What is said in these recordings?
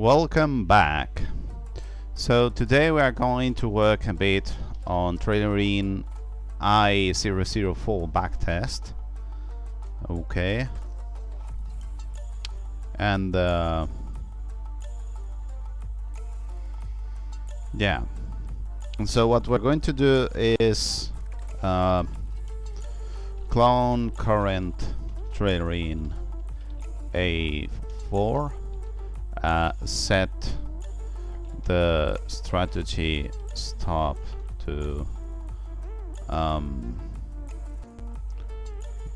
Welcome back. So today we are going to work a bit on triggering I004 backtest. Okay. And yeah. And so what we're going to do is clone current triggering A4. Set the strategy stop to let's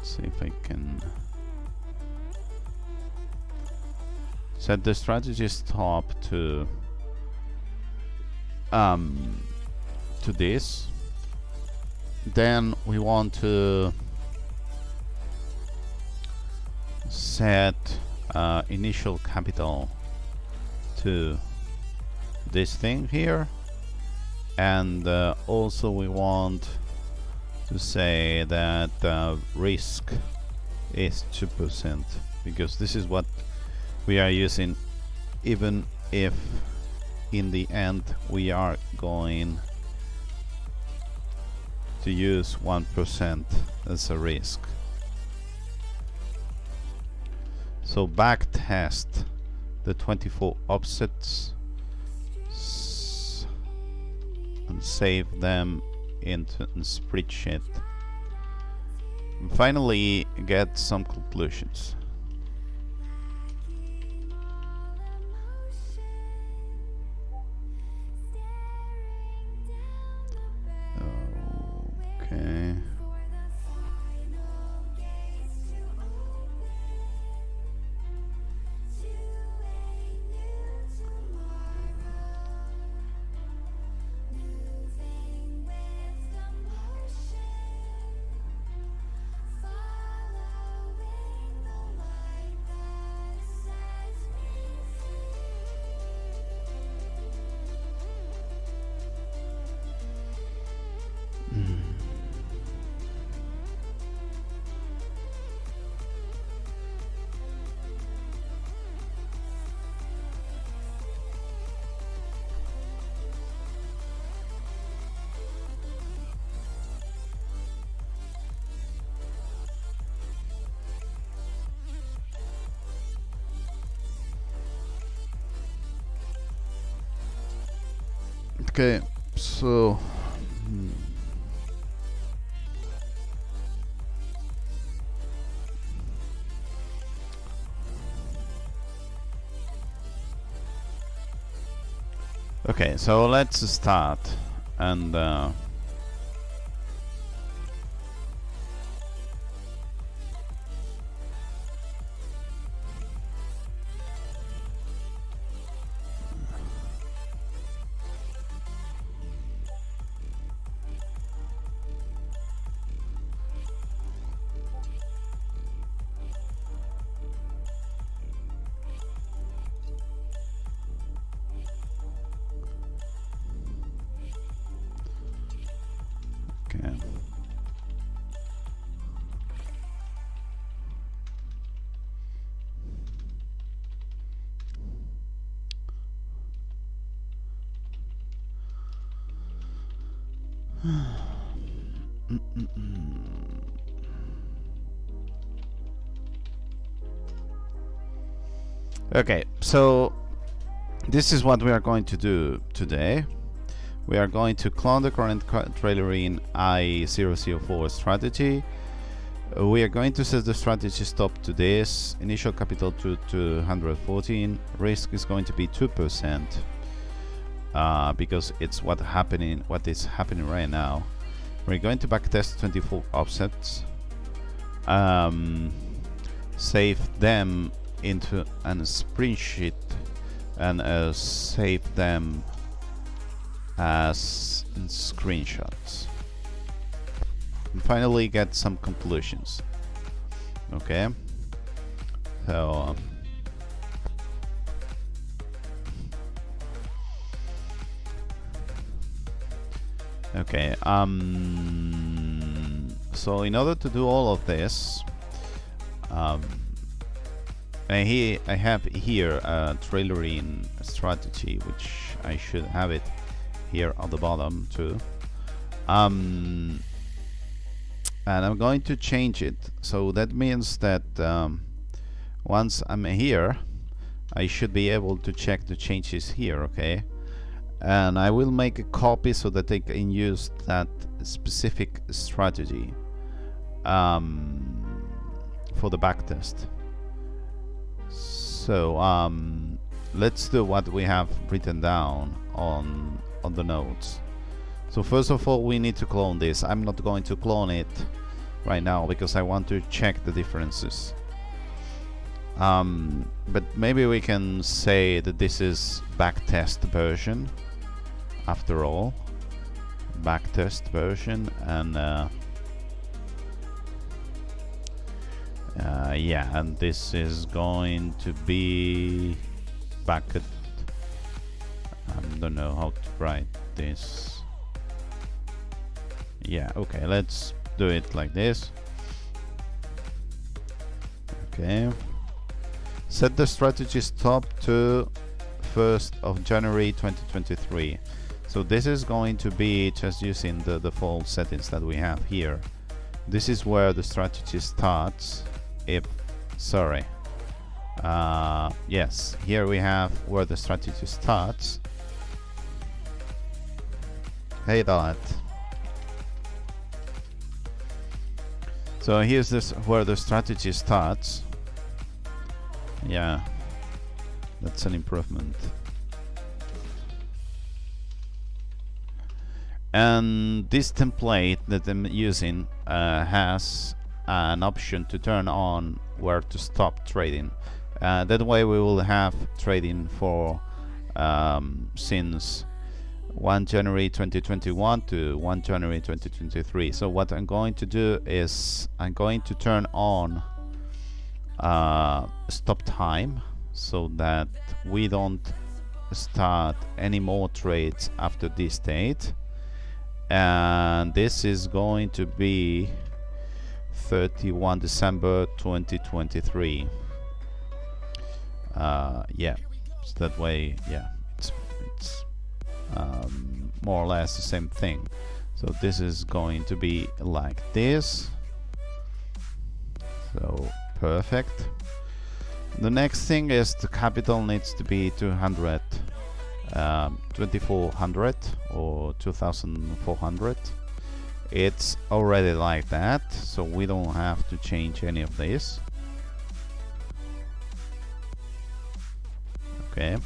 see if I can set the strategy stop to this. Then we want to set initial capital to this thing here, and also we want to say that risk is 2%, because this is what we are using, even if in the end we are going to use 1% as a risk. So backtest the 24 offsets and save them into a spreadsheet. And finally get some conclusions. Okay. Okay, so okay, so let's start and okay. Okay, so this is what we are going to do today. We are going to clone the current triggering I004 strategy. We are going to set the strategy stop to this, initial capital to 214, risk is going to be 2%, because it's what is happening right now. We're going to backtest 24 offsets, save them into a spreadsheet, and save them as screenshots, and finally get some conclusions. Okay, so okay, so in order to do all of this, I have here a trailering strategy, which I should have it here on the bottom too. And I'm going to change it. So that means that once I'm here, I should be able to check the changes here, okay? And I will make a copy so that I can use that specific strategy for the backtest. So let's do what we have written down on the notes. So first of all, we need to clone this. I'm not going to clone it right now because I want to check the differences. But maybe we can say that this is backtest version after all. Backtest version, and yeah, and this is going to be bucket. I don't know how to write this. Yeah, okay, let's do it like this. Okay. Set the strategy stop to 1st of January 2023. So this is going to be just using the default settings that we have here. This is where the strategy starts. Yes, here we have where the strategy starts. Hey dot. So here's this where the strategy starts. Yeah, that's an improvement. And this template that I'm using has an option to turn on where to stop trading. That way we will have trading for since 1 January 2021 to 1 January 2023. So what I'm going to do is I'm going to turn on stop time so that we don't start any more trades after this date. And this is going to be 31 December 2023. Yeah, so that way, yeah, it's more or less the same thing. So this is going to be like this. So perfect. The next thing is the capital needs to be 2400 or 2400. It's already like that, so we don't have to change any of this. Okay.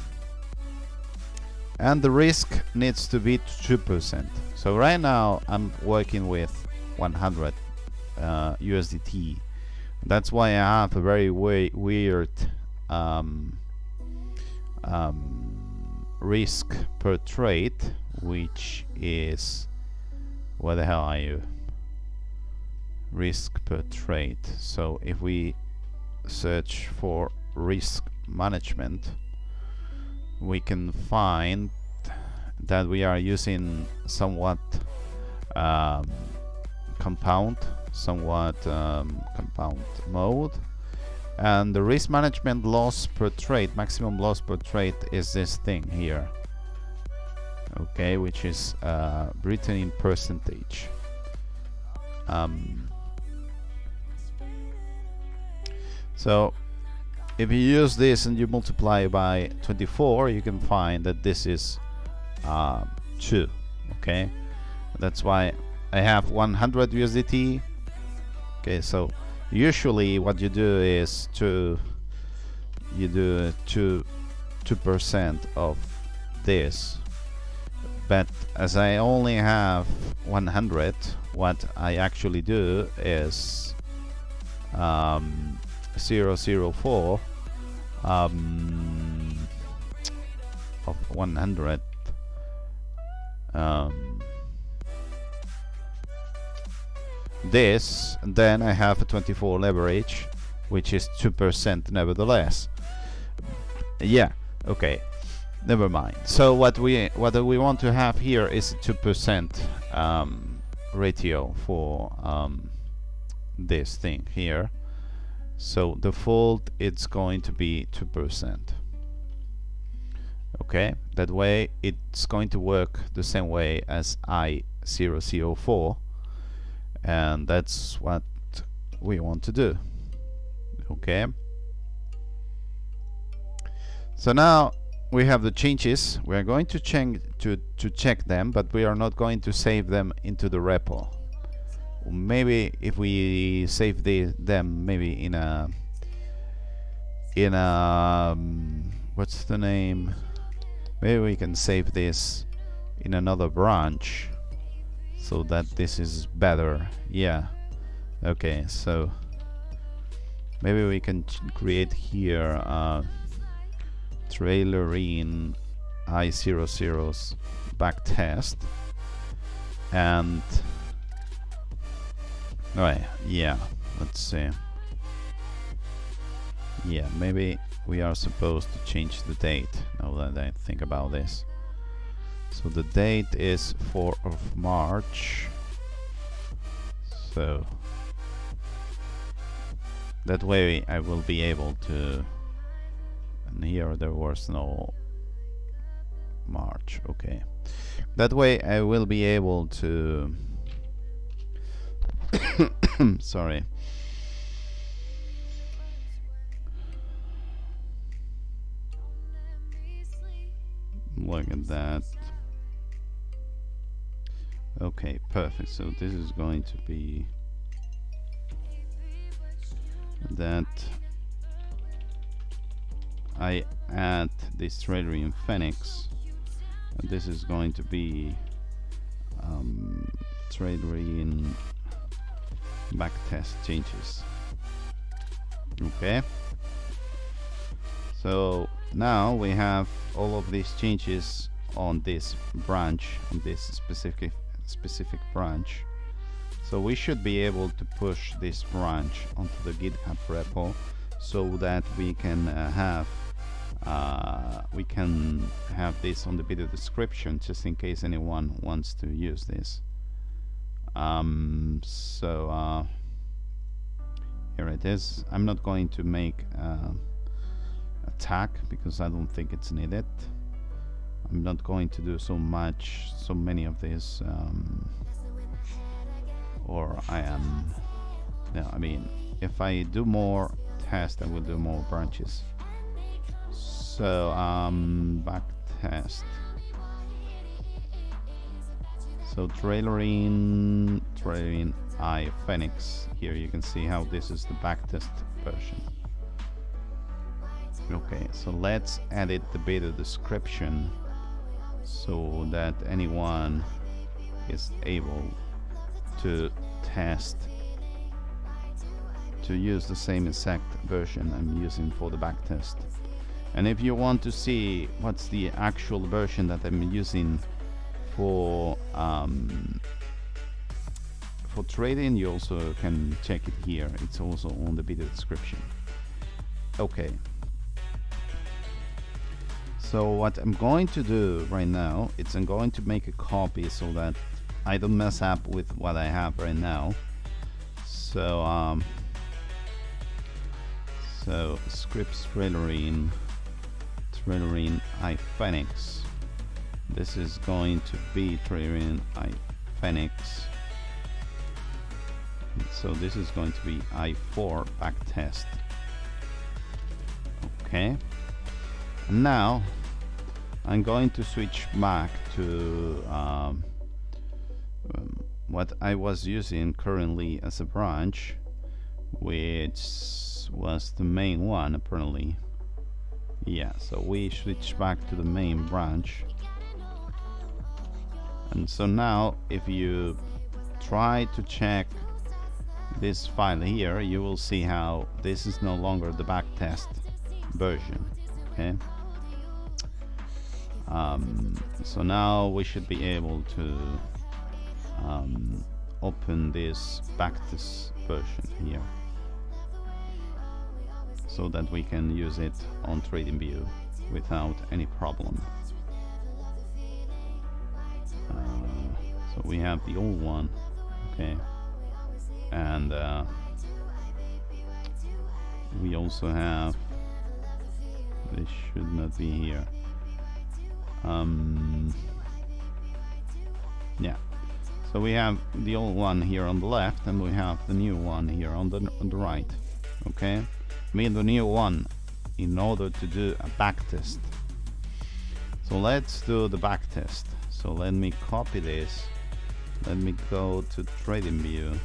And the risk needs to be 2%. So right now I'm working with 100 USDT. That's why I have a very weird risk per trade, which is, where the hell are you? Risk per trade. So if we search for risk management, we can find that we are using somewhat compound mode, and the risk management loss per trade, maximum loss per trade, is this thing here, okay, which is written in percentage. So if you use this and you multiply by 24, you can find that this is 2. Okay, that's why I have 100 USDT. Okay, so usually what you do is you do 2% of this, but as I only have 100, what I actually do is 0.004 of 100 this, and then I have a 24 leverage, which is 2% nevertheless. Yeah, okay, never mind. So what we want to have here is a 2% ratio for this thing here, So default it's going to be 2%. Okay, that way it's going to work the same way as I004, and that's what we want to do. Okay, so now we have the changes. We are going to check them, but we are not going to save them into the repo. Maybe if we save them maybe in a what's the name, maybe we can save this in another branch so that this is better. Yeah, okay, so maybe we can create here trailer in I004's backtest, and yeah, let's see. Yeah, maybe we are supposed to change the date now that I think about this. So the date is 4th of March. So that way I will be able to, and here there was no March, okay. That way I will be able to sorry. Look at that. Okay, perfect. So this is going to be that I add this trailer in Phoenix, and this is going to be trailer in backtest changes. Okay, so now we have all of these changes on this branch, on this specific branch. So we should be able to push this branch onto the GitHub repo so that we can have this on the video description, just in case anyone wants to use this. Here it is. I'm not going to make a tag because I don't think it's needed. I'm not going to do so many of these, or I am. Yeah, I mean, if I do more tests, I will do more branches. So backtest. So trailer in I Phoenix. Here you can see how this is the backtest version. Okay, so let's edit the beta description so that anyone is able to test, to use the same exact version I'm using for the backtest. And if you want to see what's the actual version that I'm using for trading, you also can check it here. It's also on the video description. Okay. So what I'm going to do right now is I'm going to make a copy so that I don't mess up with what I have right now. So so scripts trailer in I Phoenix. This is going to be trailer in I Phoenix. So this is going to be I004 backtest. Okay. Now I'm going to switch back to what I was using currently as a branch, which was the main one apparently. Yeah, so we switch back to the main branch. And so now if you try to check this file here, you will see how this is no longer the backtest version. Okay. So now we should be able to open this backtest version here so that we can use it on TradingView without any problem. So we have the old one, okay, and we also have, this should not be here. Yeah, so we have the old one here on the left, and we have the new one here on the right. Okay, I mean the new one in order to do a backtest. So let's do the backtest. So let me copy this. Let me go to trading view.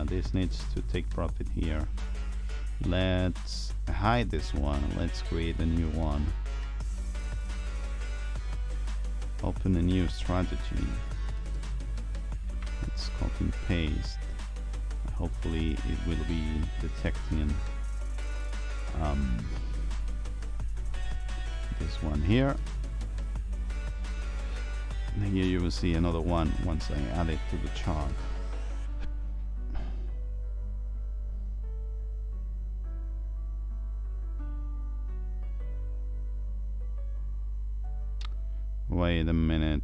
This needs to take profit here. Let's hide this one. Let's create a new one. Open a new strategy. Let's copy and paste. Hopefully it will be detecting this one here. And here you will see another one once I add it to the chart. Wait a minute.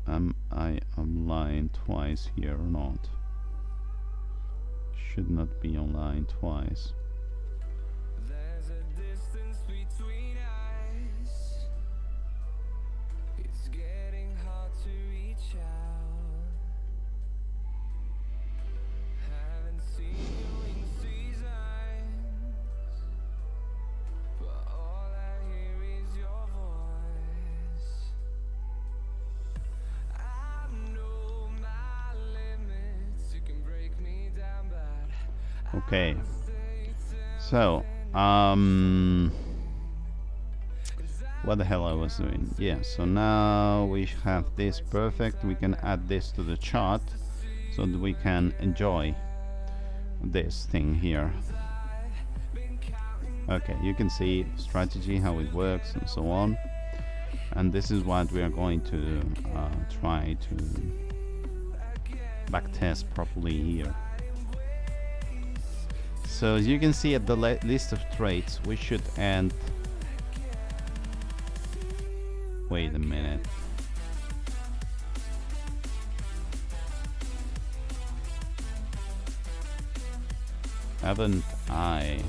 Am I online twice here or not? Should not be online twice. There's a distance between us. It's getting hard to reach out. Haven't seen you in seasons, but all I hear is your voice. I know my limits. You can break me down, but Okay. So, what the hell I was doing? Yeah, so now we have this perfect. We can add this to the chart so that we can enjoy this thing here. Okay, you can see strategy, how it works and so on. And this is what we are going to try to backtest properly here. So as you can see at the list of trades, we should end. Wait a minute. Haven't I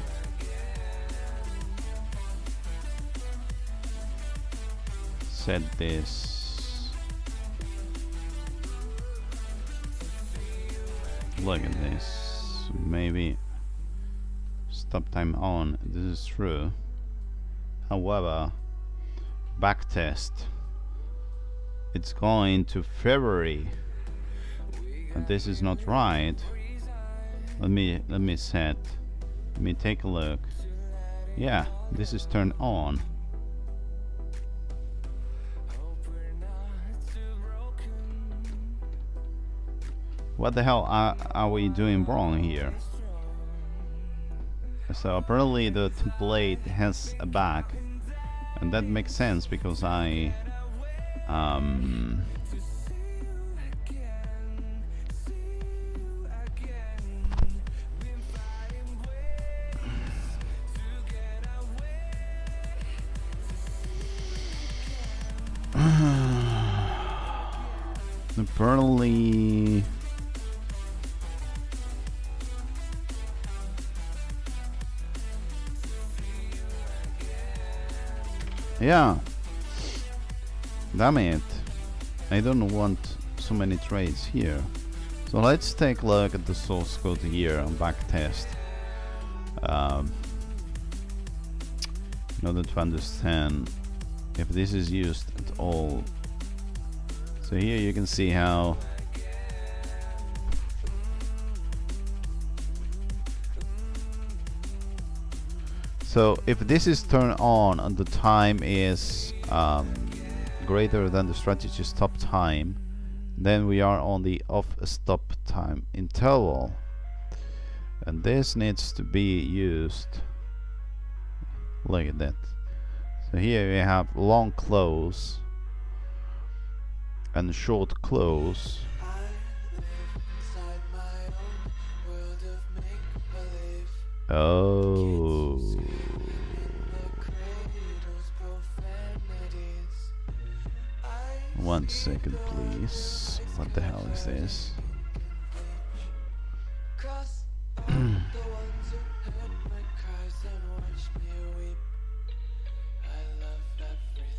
said this? Look at this. Maybe stop time on. This is true. However, backtest, it's going to February, and this is not right. Let me take a look. Yeah, this is turned on. What the hell are we doing wrong here? So apparently the template has a bug, and that makes sense because I apparently yeah, damn it, I don't want so many trades here. So let's take a look at the source code here on backtest in order to understand if this is used at all. So here you can see how so if this is turned on and the time is greater than the strategy stop time, then we are on the off stop time interval, and this needs to be used. Look at that. So here we have long close and short close. Oh. One second, please. What the hell is this? Cross out the ones who heard my cries and watched me weep. I love everything.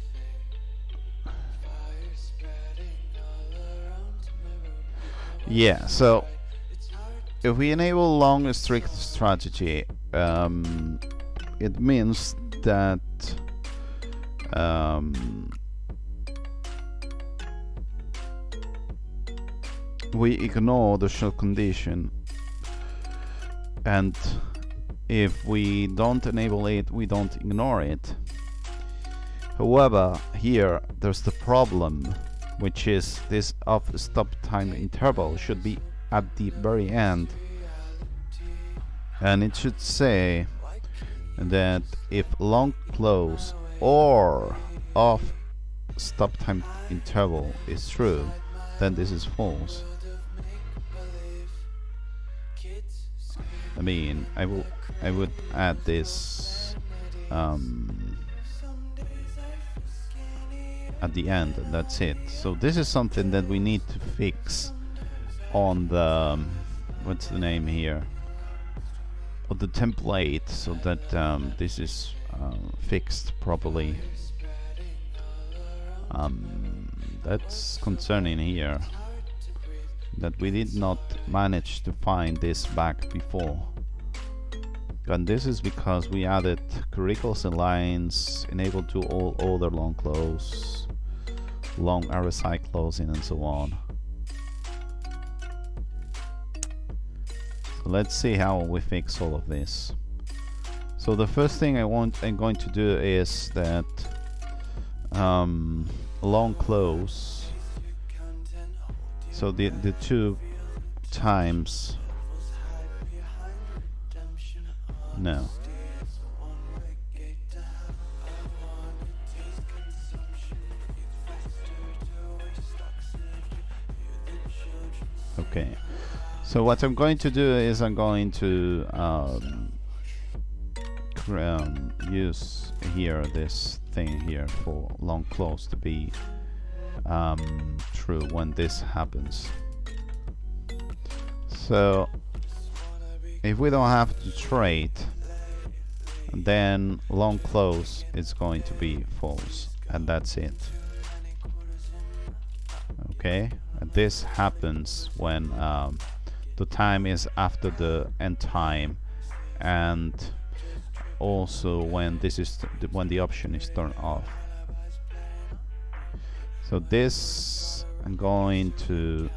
Fire spreading all around my room. Yeah, so It's hard if we enable long strict strategy, it means that we ignore the short condition, and if we don't enable it, we don't ignore it. However, here there's the problem, which is this of stop time interval should be at the very end, and it should say that if long close or off stop time interval is true, then this is false. I mean, I would add this at the end, and that's it. So this is something that we need to fix on the what's the name here, of the template, so that this is fixed properly. That's concerning here, that we did not manage to find this back before. And this is because we added curricles and lines, enabled to all other long close, long RSI closing, and so on. So let's see how we fix all of this. So the first thing I'm going to do is that long close. So the two times. No. Okay. So what I'm going to do is I'm going to use here this thing here for long close to be true when this happens. So if we don't have to trade, then long close is going to be false, and that's it. Okay, and this happens when the time is after the end time, and also when this is when the option is turned off. So this I'm going to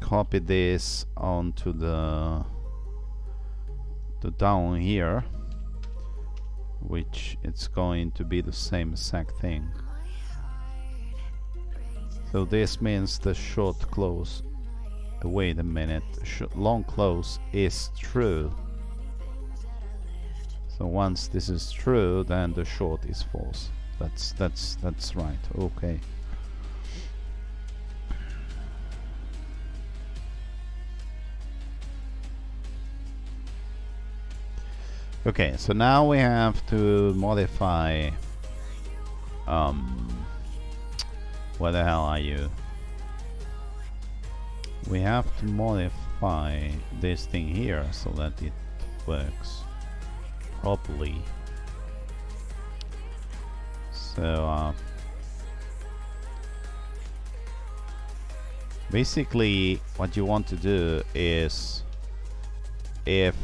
copy this onto the down here, which it's going to be the same exact thing. So this means the short close. Wait a minute, long close is true. So once this is true, then the short is false. That's right. Okay. Okay, so now we have to modify where the hell are you? We have to modify this thing here so that it works properly. So basically what you want to do is, if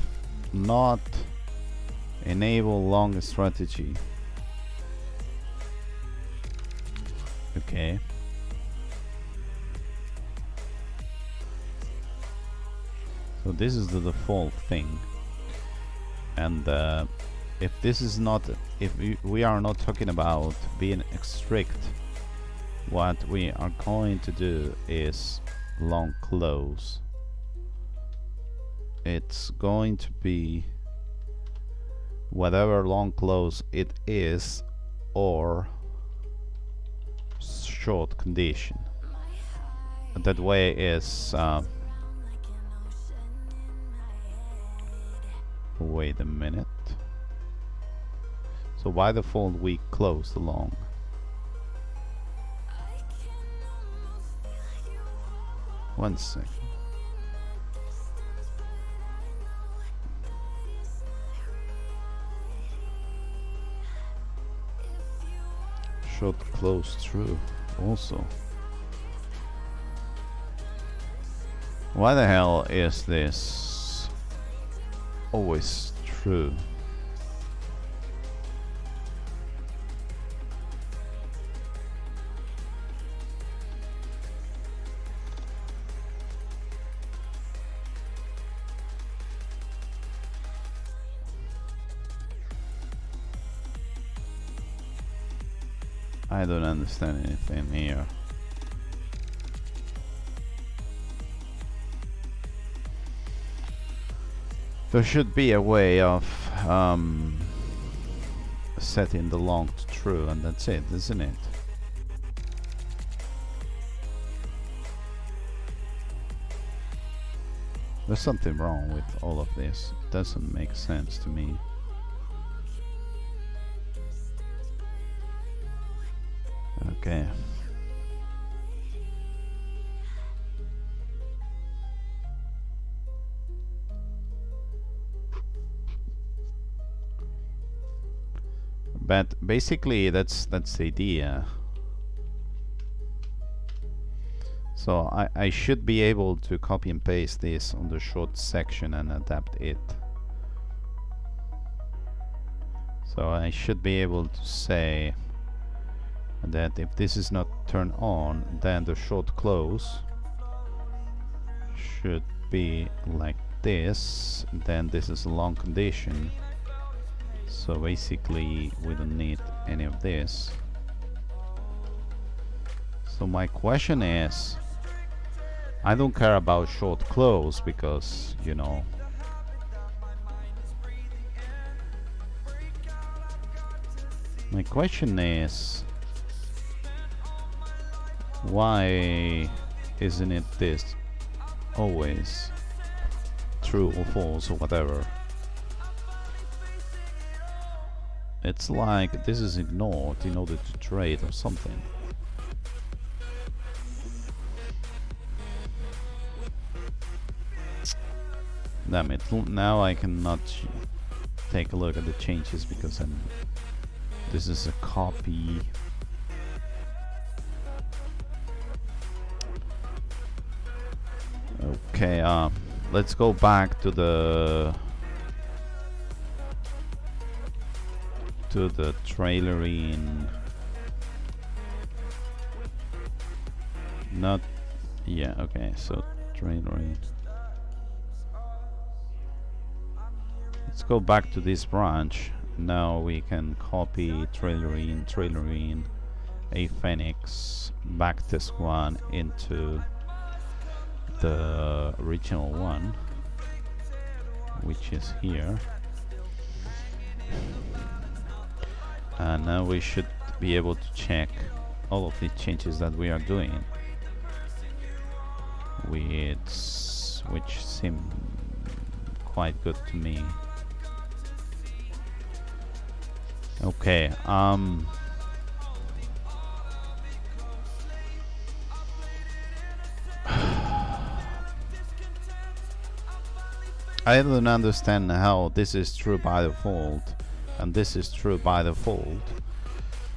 not enable long strategy. Okay. So this is the default thing, and if this is not, if we are not talking about being strict, what we are going to do is long close. It's going to be whatever long close it is, or short condition. That way is wait a minute. So by default we close the long. 1 second. Short close true also. Why the hell is this always true? I don't understand anything here. There should be a way of setting the long to true, and that's it, isn't it? There's something wrong with all of this. It doesn't make sense to me. Okay. But basically that's the idea. So I should be able to copy and paste this on the short section and adapt it. So I should be able to say that if this is not turned on, then the short close should be like this, then this is a long condition. So basically we don't need any of this. So my question is, I don't care about short close because, you know, my question is, why isn't it this always true or false or whatever? It's like this is ignored in order to trade or something. Damn it, now I cannot take a look at the changes because this is a copy. Okay, let's go back to the trailering. Not, yeah, okay, so trailering. Let's go back to this branch. Now we can copy trailering, a Phoenix, backtest one into the original one, which is here. And now we should be able to check all of the changes that we are doing, which seem quite good to me. Okay, I don't understand how this is true by default and this is true by default.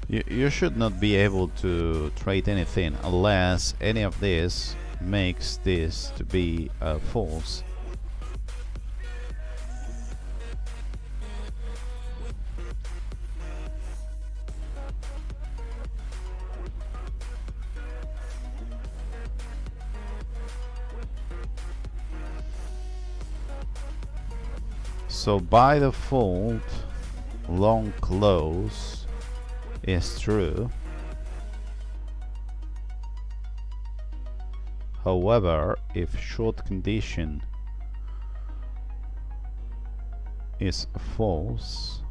You should not be able to trade anything unless any of this makes this to be false. So by default, long close is true. However, if short condition is false,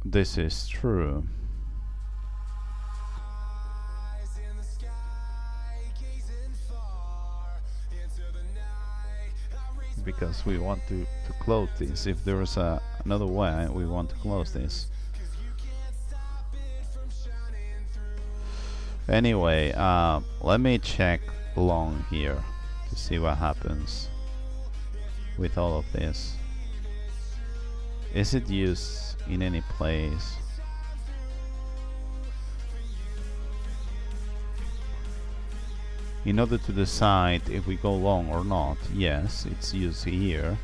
this is true. because we want to close this. If there is another way, we want to close this. Anyway, let me check long here to see what happens with all of this. Is it used in any place? In order to decide if we go long or not, yes, it's used here.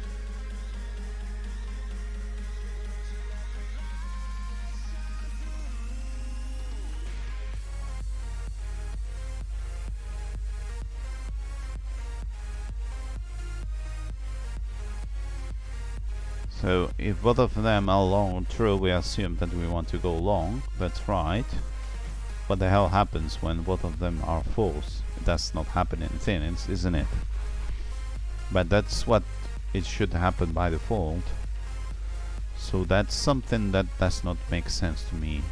So if both of them are long or true, we assume that we want to go long. That's right. What the hell happens when both of them are false? That's not happening in Phoenix, isn't it? But that's what it should happen by default. So that's something that does not make sense to me.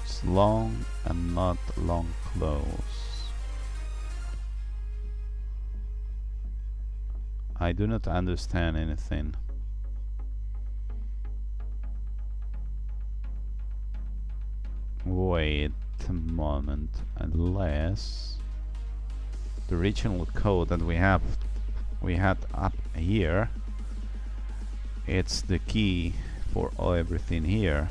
It's long and not long close. I do not understand anything. Wait a moment, unless the original code that we had up here, it's the key for everything here.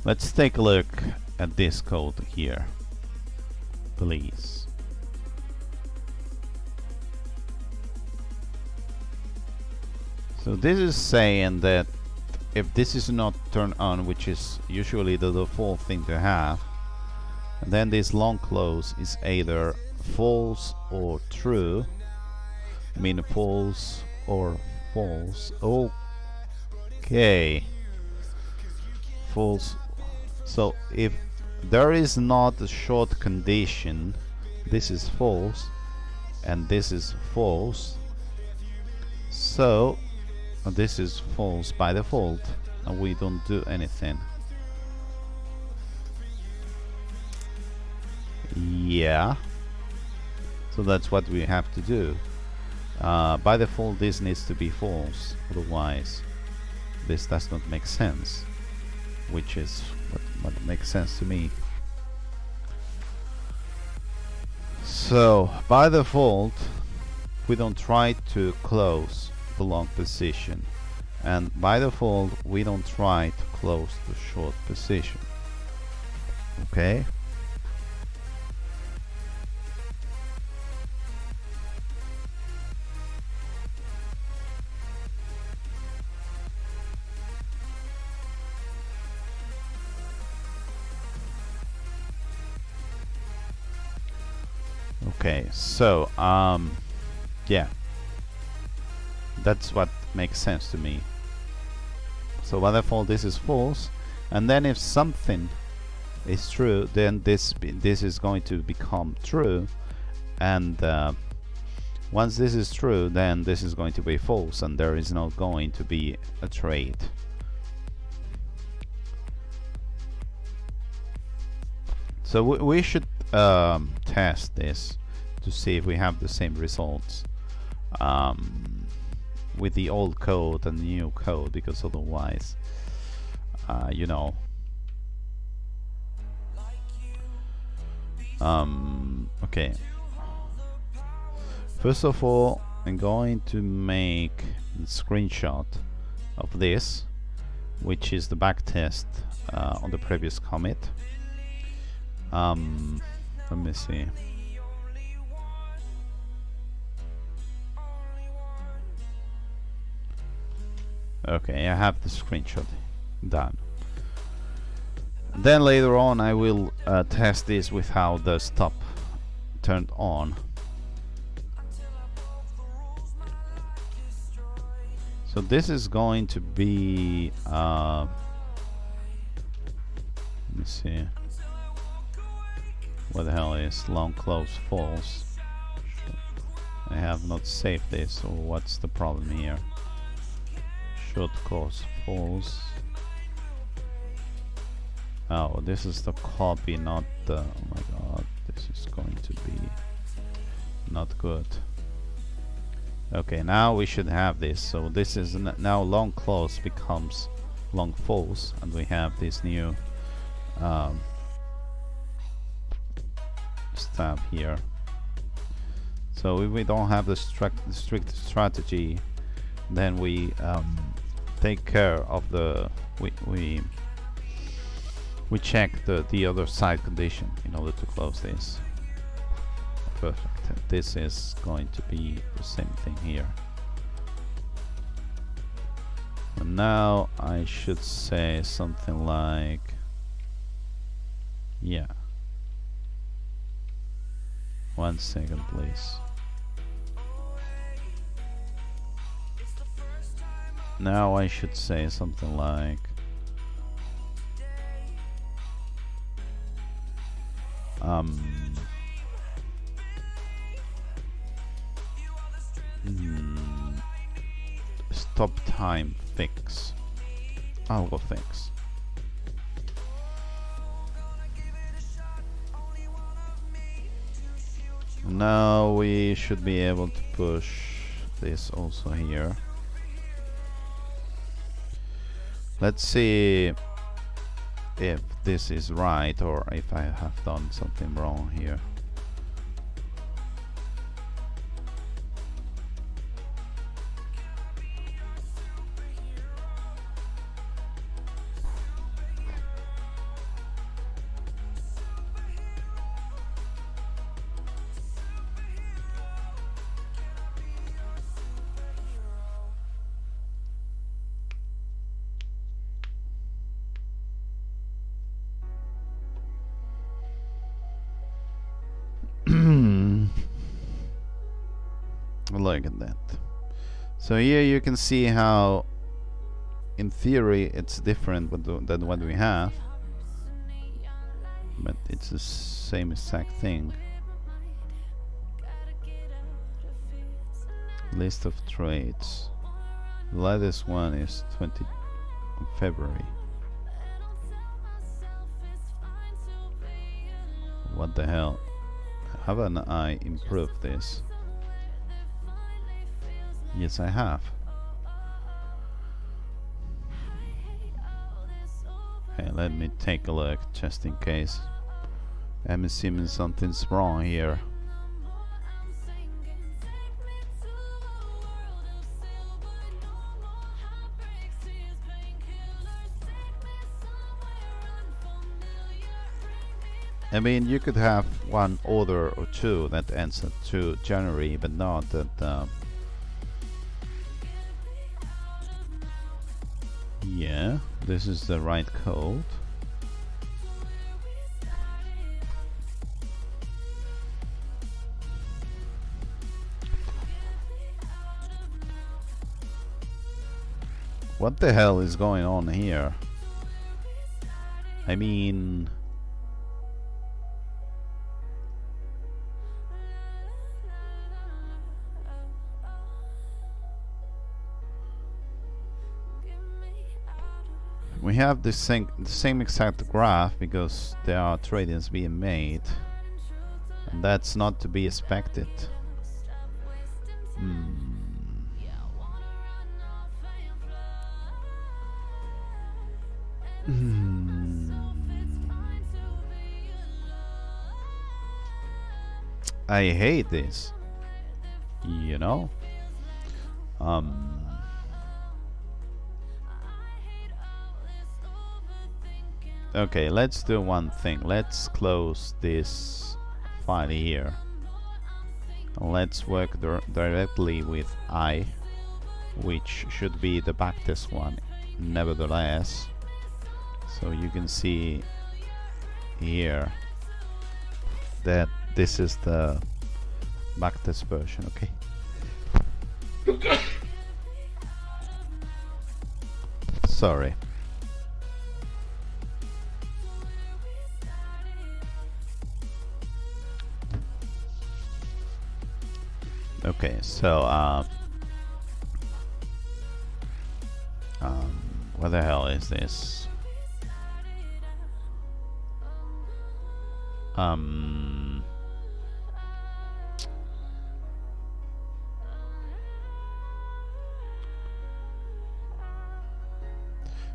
Let's take a look at this code here, please. So this is saying that if this is not turned on, which is usually the default thing to have, then this long close is either false or true. I mean false or false. Okay. False. So if there is not a short condition, this is false and this is false. So this is false by default and we don't do anything. Yeah, so that's what we have to do. By default this needs to be false, otherwise this does not make sense, which is what makes sense to me. So by default we don't try to close the long position, and by default we don't try to close the short position. Okay, okay, so yeah, that's what makes sense to me. So by default this is false, and then if something is true, then this is going to become true, and once this is true, then this is going to be false, and there is not going to be a trade. So we should test this to see if we have the same results with the old code and the new code, because otherwise you know, okay, first of all I'm going to make a screenshot of this, which is the backtest on the previous commit. Let me see. Okay, I have the screenshot done. Then later on I will test this without the stop turned on. So this is going to be let me see, what the hell is long close false, I have not saved this, so what's the problem here? Should cause false. Oh, this is the copy, not the... Oh my god, this is going to be not good. Okay, now we should have this. So this is now long close becomes long false, and we have this new step here. So if we don't have the strict strategy, then we take care of the we check the other side condition in order to close this. Perfect. This is going to be the same thing here. And now I should say something like, yeah. 1 second, please. Now I should say something like, stop time fix. I'll go fix. Now we should be able to push this also here. Let's see if this is right or if I have done something wrong here. Look at that. So here you can see how in theory it's different than what we have, but it's the same exact thing. List of trades. The latest one is 20 February. What the hell? Haven't I improved this? Yes, I have. Okay, let me take a look just in case. I'm assuming something's wrong here. I mean, you could have one order or two that ends at 2 January, but not that. Yeah, this is the right code. What the hell is going on here? I mean... we have the same exact graph because there are trade-ins being made, and that's not to be expected. I hate this, you know. Okay, let's do one thing. Let's close this file here. Let's work directly with I, which should be the backtest one, nevertheless. So you can see here that this is the backtest version, okay? Sorry. Okay, so what the hell is this?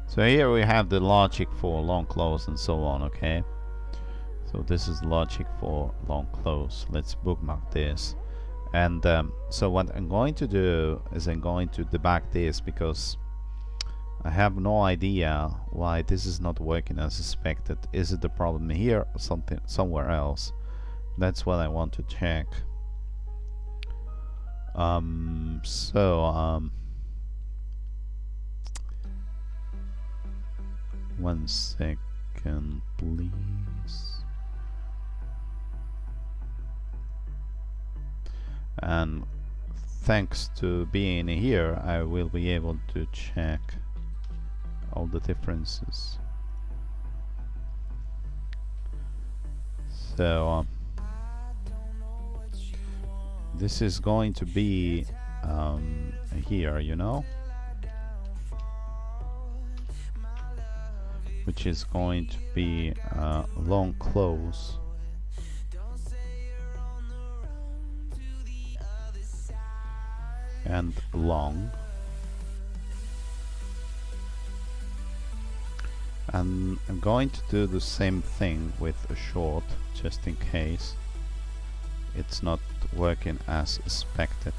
So here we have the logic for long close and so on, okay? So this is logic for long close. Let's bookmark this. And so what I'm going to do is I'm going to debug this because I have no idea why this is not working as expected. Is it the problem here or something somewhere else? That's what I want to check. One second, please. And thanks to being here, I will be able to check all the differences. So this is going to be here, you know, which is going to be long close. And long. And I'm going to do the same thing with a short, just in case it's not working as expected.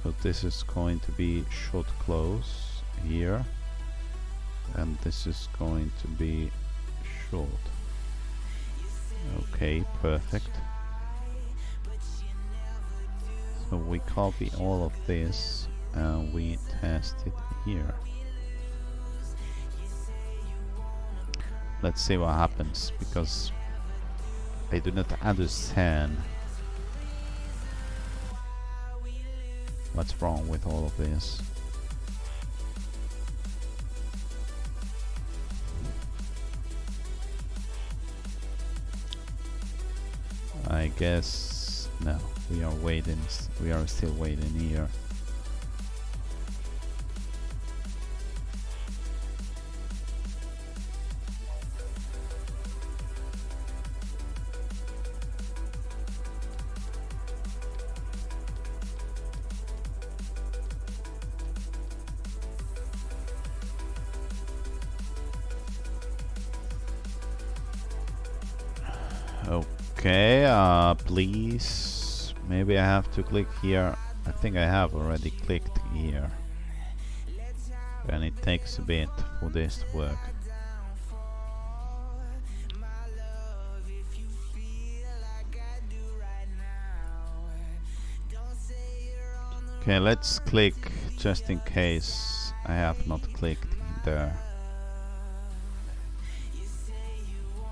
So this is going to be short close here, and this is going to be short. Okay, perfect. So we copy all of this and we test it here. Let's see what happens, because I do not understand what's wrong with all of this. I guess no, we are waiting, we are still waiting here. Okay, please, maybe I have to click here. I think I have already clicked here, and it takes a bit for this to work. Okay, let's click just in case I have not clicked there.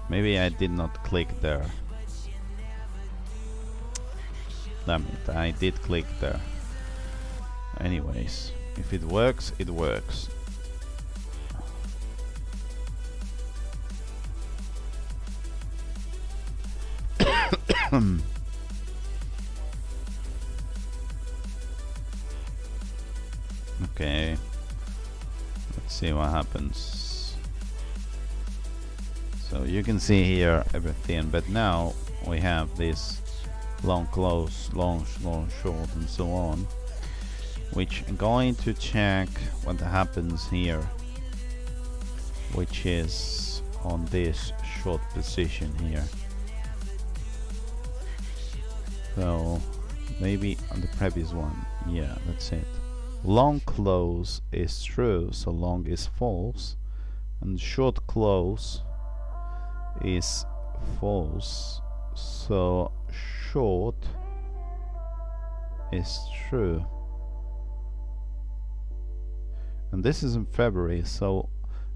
Maybe I did not click there. Damn it, I did click there. Anyways, if it works, it works. Okay, let's see what happens. So you can see here everything, but now we have this long close, long short, and so on, which I'm going to check what happens here, which is on this short position here. So maybe on the previous one, yeah, that's it. Long close is true, so long is false, and short close is false, so short is true. And this is in February, so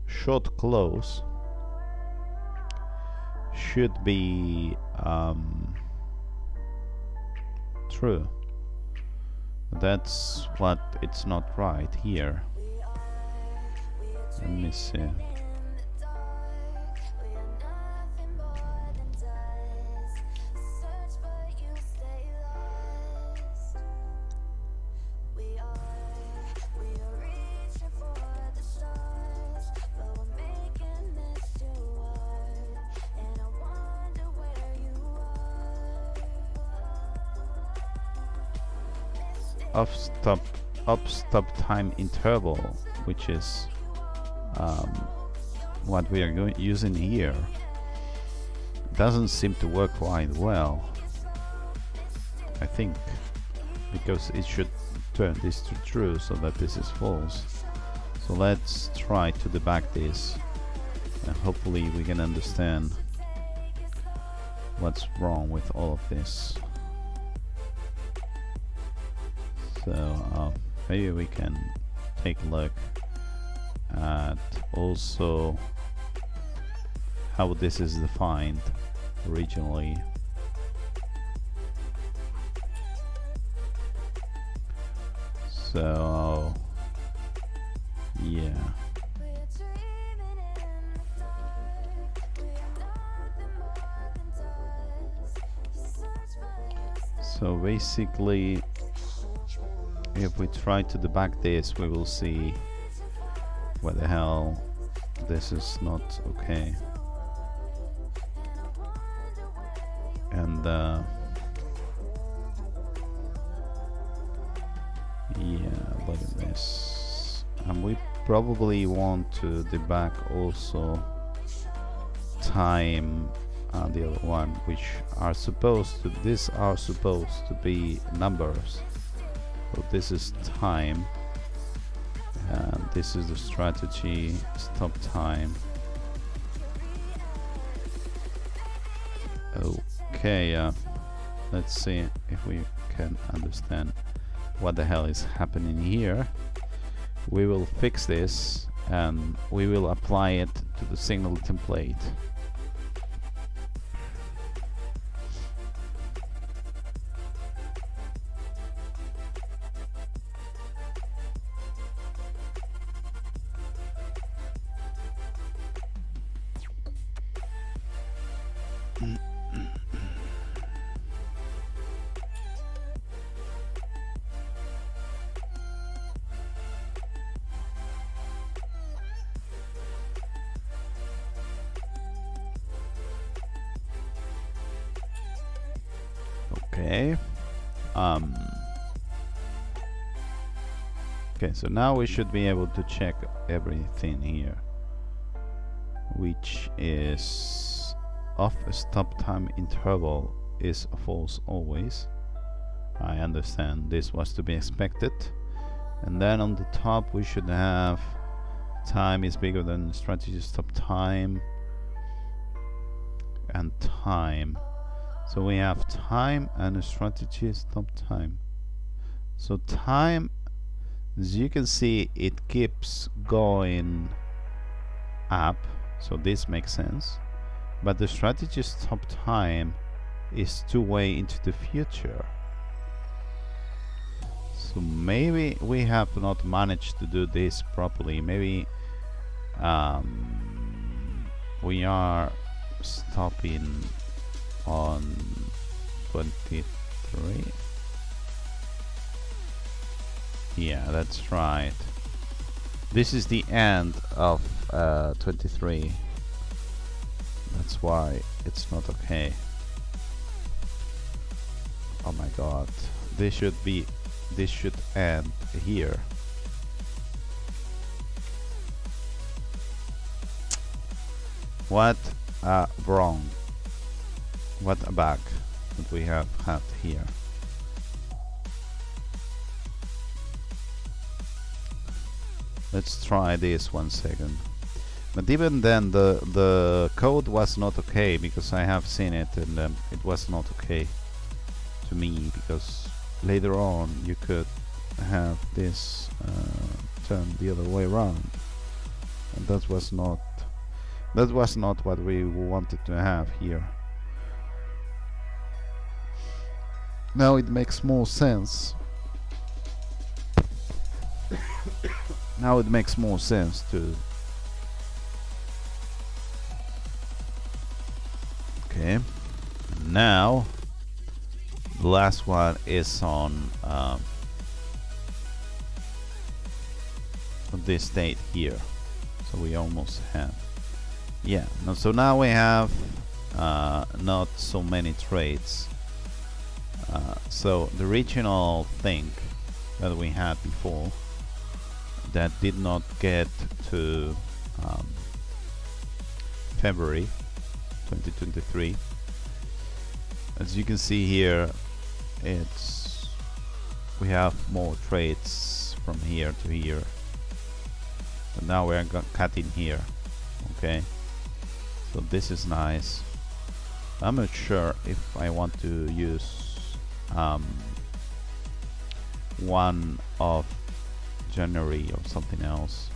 short close should be true. That's what it's not right here. Let me see. stop time interval, which is what we are using here, doesn't seem to work quite well, I think, because it should turn this to true so that this is false. So let's try to debug this, and hopefully we can understand what's wrong with all of this. So maybe we can take a look at also how this is defined originally. So yeah, so basically if we try to debug this, we will see where the hell this is not okay. And yeah, look at this. And we probably want to debug also time and the other one, which are supposed to, these are supposed to be numbers. So this is time, and this is the strategy, stop time. Okay, let's see if we can understand what the hell is happening here. We will fix this and we will apply it to the signal template. Okay. Okay, so now we should be able to check everything here, which is off a stop time interval is false always. I understand this was to be expected. And then on the top we should have time is bigger than strategy stop time and time. So we have time and a strategy stop time. So time, as you can see, it keeps going up, so this makes sense. But the strategy stop time is two-way into the future. So maybe we have not managed to do this properly. Maybe we are stopping on 23. Yeah, that's right. This is the end of 23. That's why it's not okay. Oh my god, this should end here. What wrong? What a bug that we have had here. Let's try this 1 second. But even then the code was not okay, because I have seen it and it was not okay to me, because later on you could have this turned the other way around, and that was not what we wanted to have here. Now it makes more sense. Now it makes more sense to. Okay. Now the last one is on this state here. So we almost have. Yeah. So now we have not so many traits. So the original thing that we had before that did not get to February 2023. As you can see here, we have more trades from here to here, and now we're cutting here. Okay, so this is nice. I'm not sure if I want to use 1 of January or something else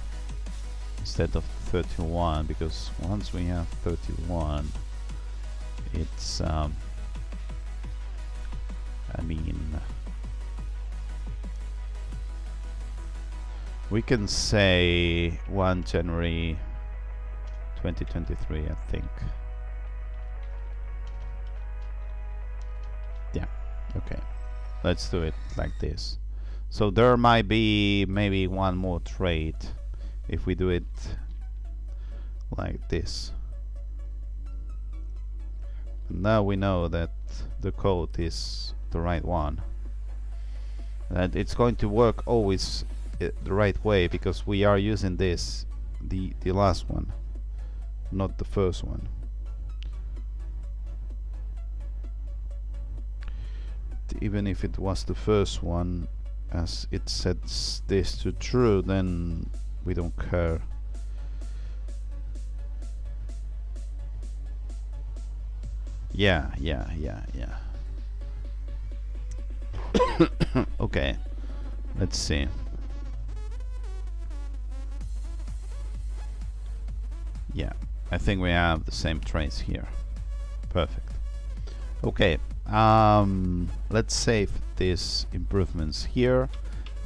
instead of 31, because once we have 31, it's I mean, we can say 1 January 2023, I think. Yeah, okay, let's do it like this. So there might be maybe 1 more trade if we do it like this. And now we know that the code is the right one, that it's going to work always the right way, because we are using this, the last one, not the first one. Even if it was the first one, as it sets this to true, then we don't care. Yeah. Okay, let's see. Yeah, I think we have the same trace here. Perfect. Okay, let's save these improvements here,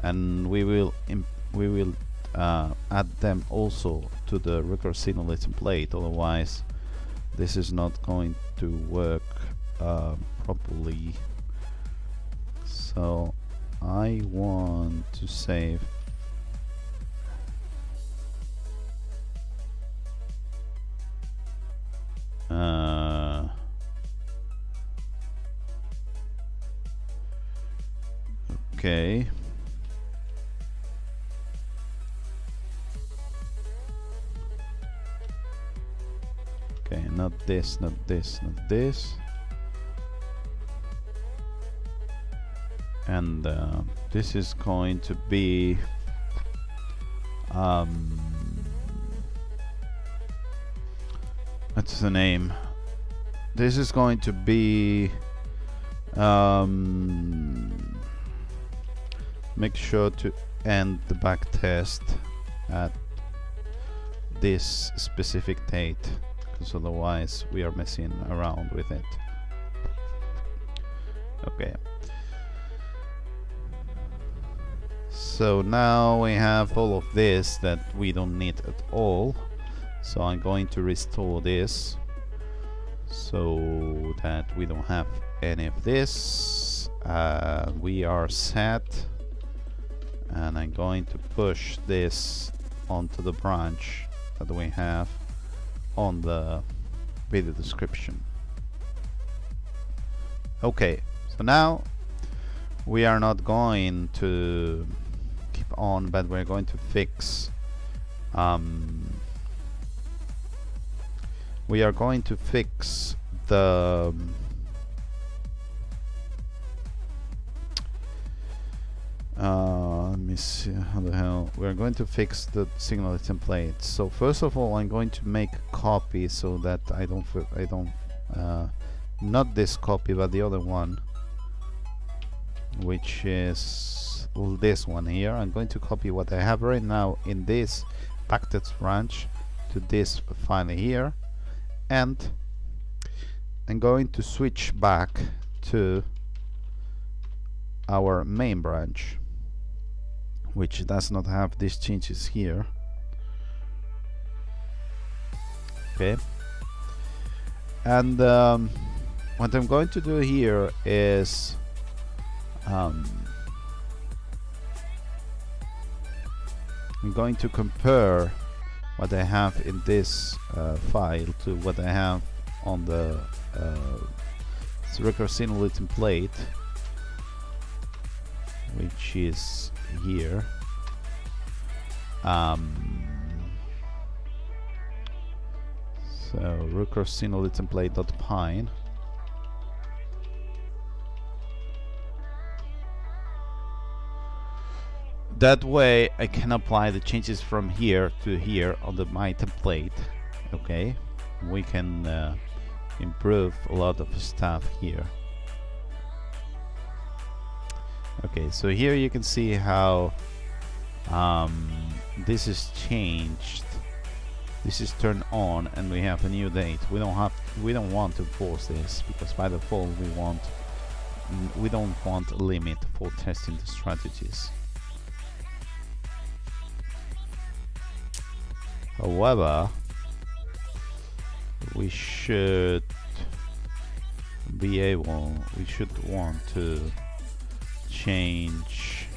and we will add them also to the Ruckard Zignaly template. Otherwise, this is not going to work properly. So I want to save okay. Okay, not this, not this, not this. And this is going to be what's the name? This is going to be make sure to end the backtest at this specific date, because otherwise we are messing around with it. Okay. So now we have all of this that we don't need at all. So I'm going to restore this so that we don't have any of this. We are set, and I'm going to push this onto the branch that we have on the video description. Okay, so now we are not going to keep on, but we're going to fix we are going to fix the let me see, how the hell we're going to fix the Zignaly template. So first of all, I'm going to make a copy so that I don't not this copy but the other one, which is this one here. I'm going to copy what I have right now in this backtest branch to this file here, and I'm going to switch back to our main branch, which does not have these changes here. Okay, and what I'm going to do here is I'm going to compare what I have in this file to what I have on the Ruckard Zignaly template. which is here. So Ruckard Zignaly template.pine. That way I can apply the changes from here to here on my template. Okay, we can improve a lot of stuff here. Okay, so here you can see how this is changed. This is turned on, and we have a new date. We don't want to force this, because by default we don't want a limit for testing the strategies. However, we should want to change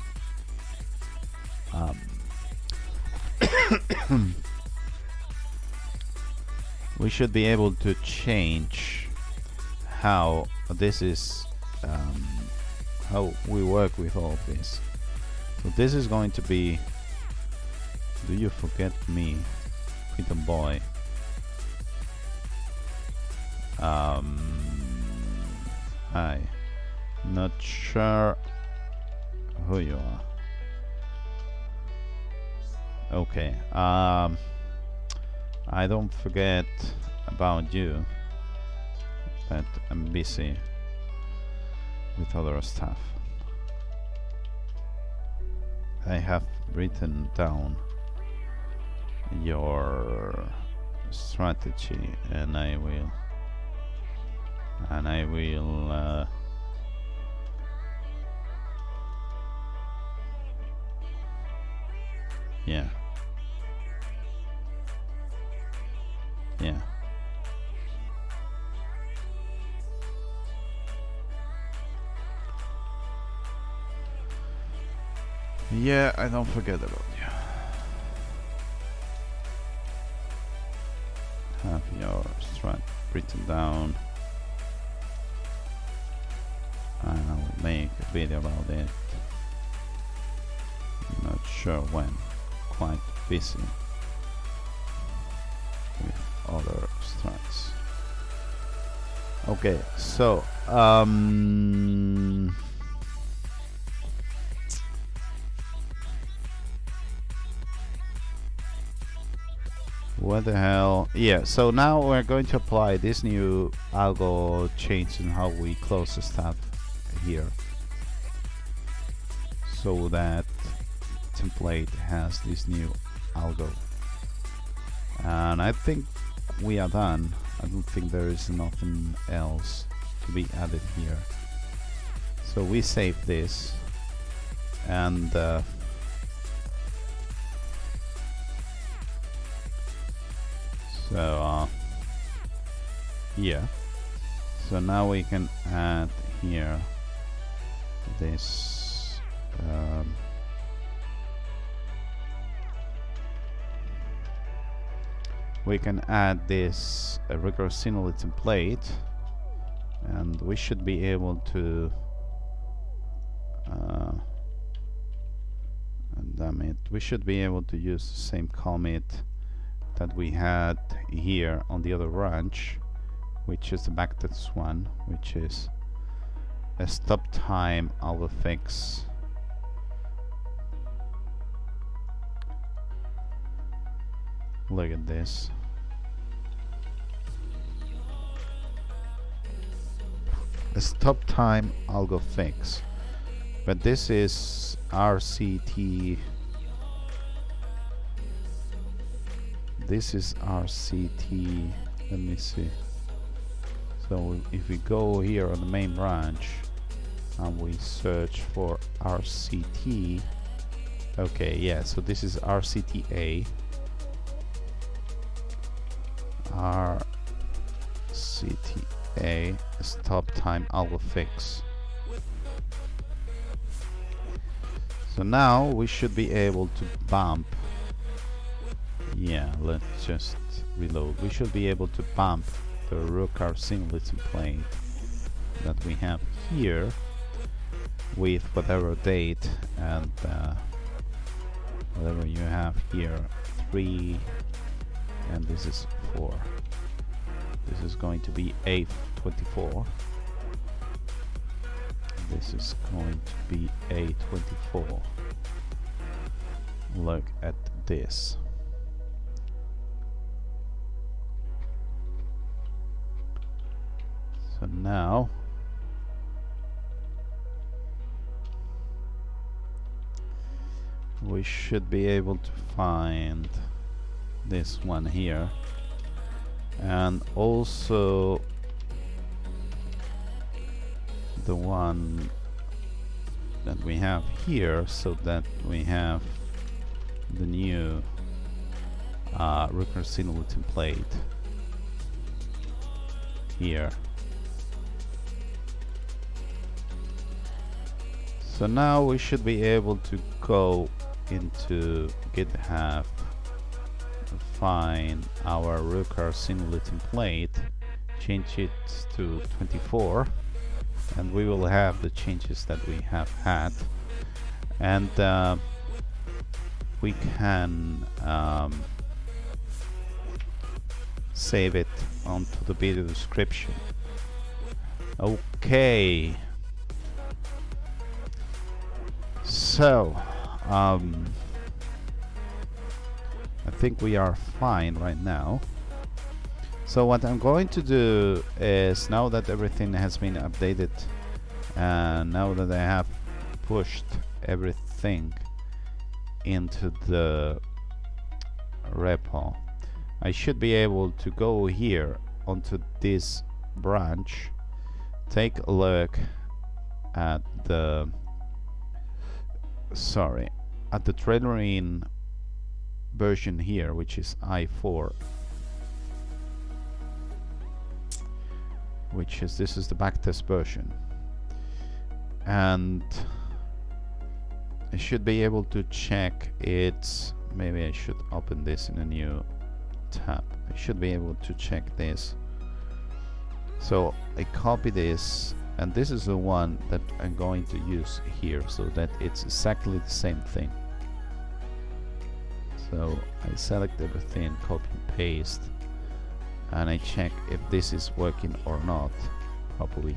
we should be able to change how this is how we work with all of this. So this is going to be "Do you forget me, freedom boy?" Hi, not sure who you are. Okay, I don't forget about you, but I'm busy with other stuff. I have written down your strategy, and I will yeah. Yeah, I don't forget about you. Have your strat written down. I will make a video about it. Not sure when. Quite busy with other strats. Okay, so what the hell? Yeah, so now we're going to apply this new algo change in how we close the stuff here, so that template has this new algo. And I think we are done. I don't think there is nothing else to be added here. So we save this, and yeah, so now we can add here this we can add this Ruckard Zignaly template, and we should be able to damn it, we should be able to use the same commit that we had here on the other branch, which is the backtest one, which is a stop time algo fix. Look at this. A stop time algo fix. But this is RCT. This is RCT. Let me see. So if we go here on the main branch and we search for RCT. Okay, yeah, so this is RCTA. RCTA stop time algo fix. So now we should be able to bump. Yeah, let's just reload. We should be able to bump the Ruckard Zignaly template that we have here with whatever date and whatever you have here, 3, and this is 4. This is going to be A24. This is going to be A24. Look at this. So now we should be able to find this one here, and also the one that we have here, so that we have the new Ruckard template here. So now we should be able to go into GitHub, find our Ruckard template, change it to 24, and we will have the changes that we have had, and we can save it onto the video description. Okay. So, I think we are fine right now. So what I'm going to do is, now that everything has been updated, and now that I have pushed everything into the repo, I should be able to go here onto this branch, take a look at the at the trailering version here, which is I004, which is, this is the backtest version, and I should be able to check it. Maybe I should open this in a new tab. I should be able to check this. So I copy this, and this is the one that I'm going to use here, so that it's exactly the same thing. So I select everything, copy and paste, and I check if this is working or not properly.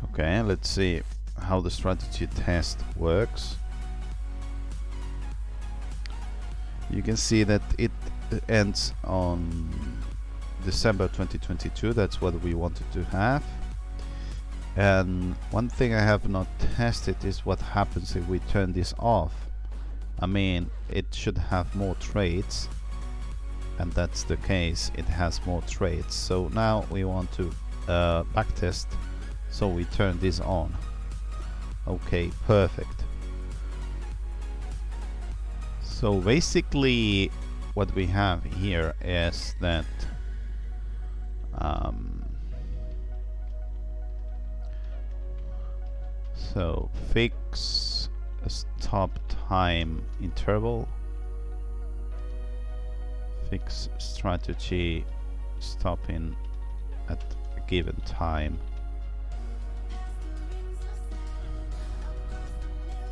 Okay, let's see how the strategy test works. You can see that it ends on December 2022. That's what we wanted to have. And one thing I have not tested is what happens if we turn this off. I mean, it should have more trades, and that's the case. It has more trades. So now we want to backtest, so we turn this on. Okay, perfect. So basically what we have here is that so fix a stop time interval, fix strategy stopping at a given time,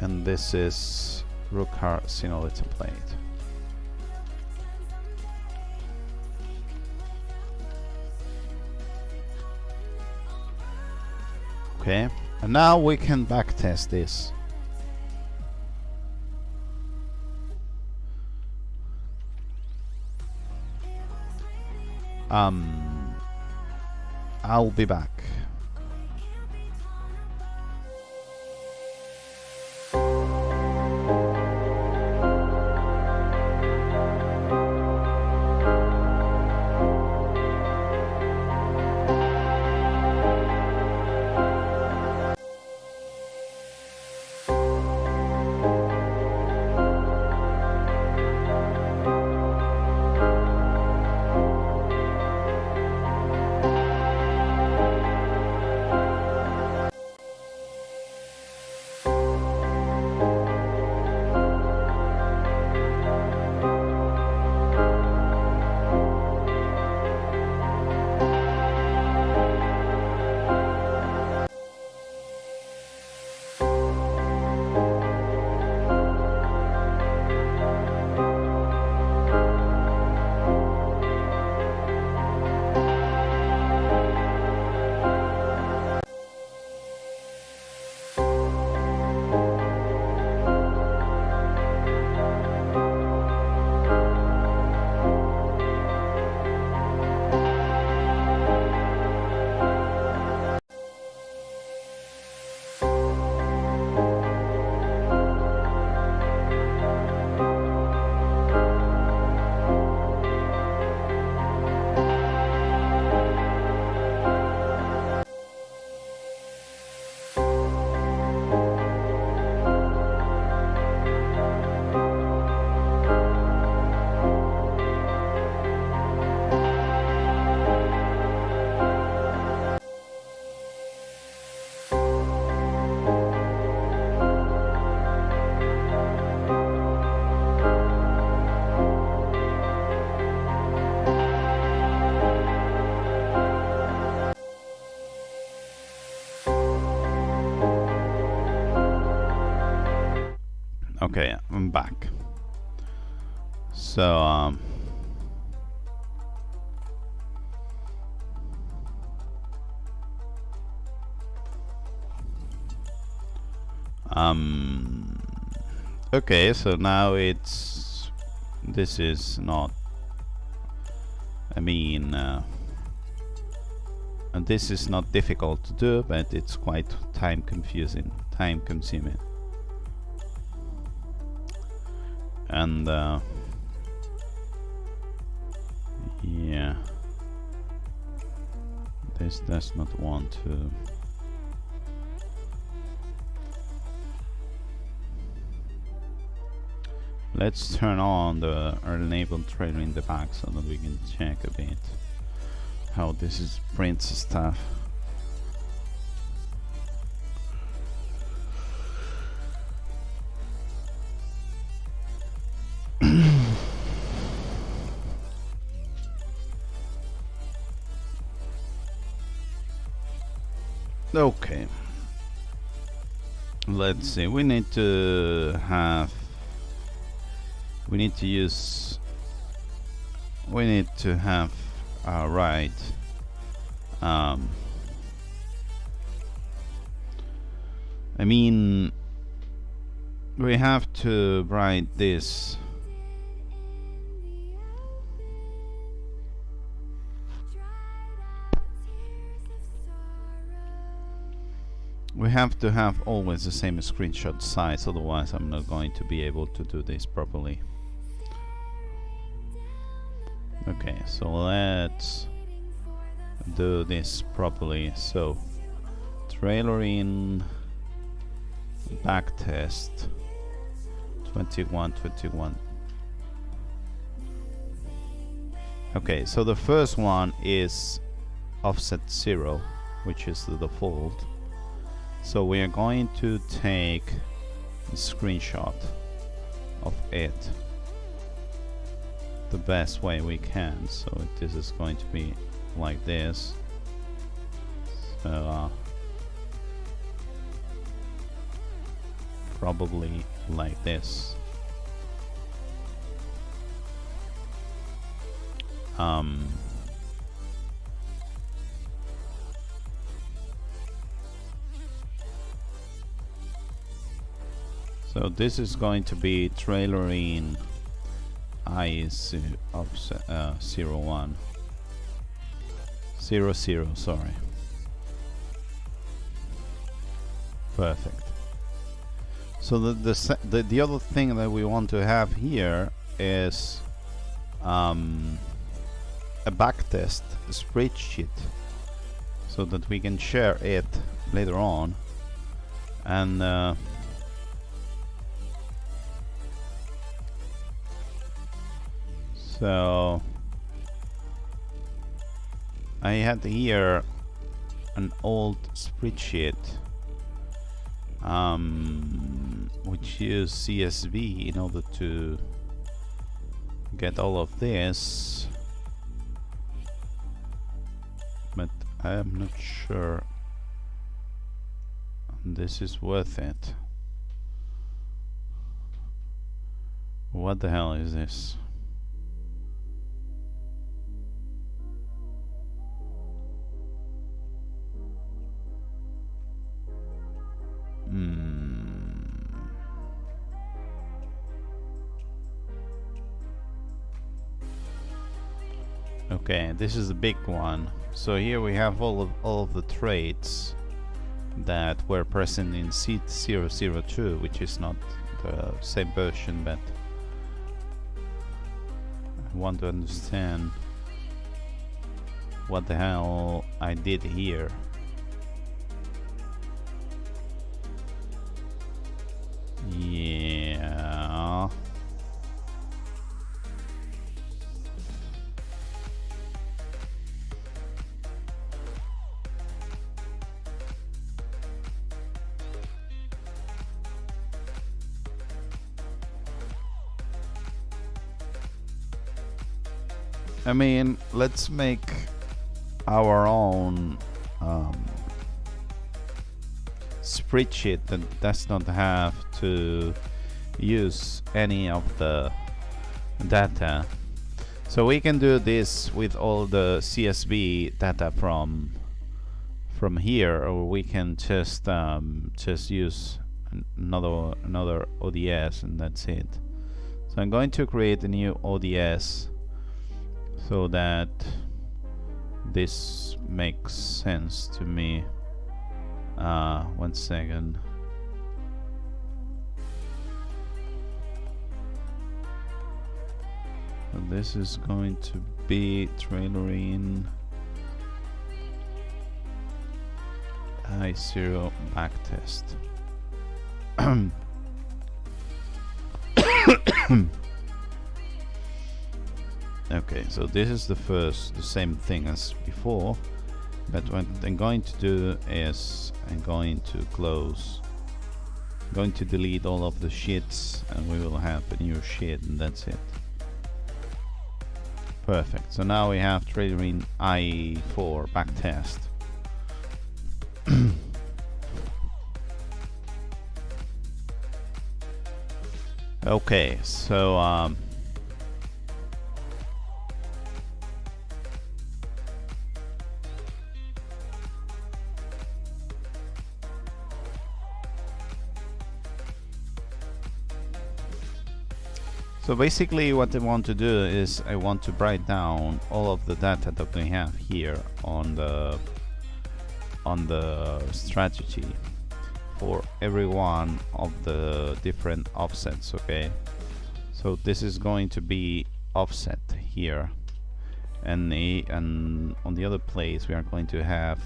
and this is Ruckard template. Okay, and now we can backtest this. I'll be back. Okay, I'm back. So okay, so now this is not, I mean, and this is not difficult to do, but it's quite time consuming. And yeah, this does not want to. Let's turn on the enable trailer in the back so that we can check a bit how this is prints stuff. Okay, let's see, we need to have, we need to have right I mean, we have to write this. We have to have always the same screenshot size, otherwise I'm not going to be able to do this properly. Okay, so let's do this properly. So trailer in backtest 21. Okay, so the first one is offset 0, which is the default. So we are going to take a screenshot of it the best way we can. So this is going to be like this. So probably like this. So this is going to be trailer in I004, sorry. Perfect. So the other thing that we want to have here is a backtest spreadsheet, so that we can share it later on. And so I had here an old spreadsheet which used CSV in order to get all of this, but I am not sure this is worth it. What the hell is this? Okay, this is a big one. So here we have all of the traits that were present in C002, which is not the same version, but I want to understand what the hell I did here. Yeah. I mean, let's make our own spreadsheet that does not have to use any of the data. So we can do this with all the CSV data from here, or we can just use another ODS, and that's it. So I'm going to create a new ODS so that this makes sense to me. 1 second. So this is going to be trailer-in I0 backtest. Okay, so this is the same thing as before, but what I'm going to do is I'm going to delete all of the sheets, and we will have a new sheet, and that's it. Perfect. So now we have trailer-in I004 backtest. Okay, so basically what I want to do is I want to write down all of the data that we have here on the strategy for every one of the different offsets. Okay, so this is going to be offset here, and on the other place we are going to have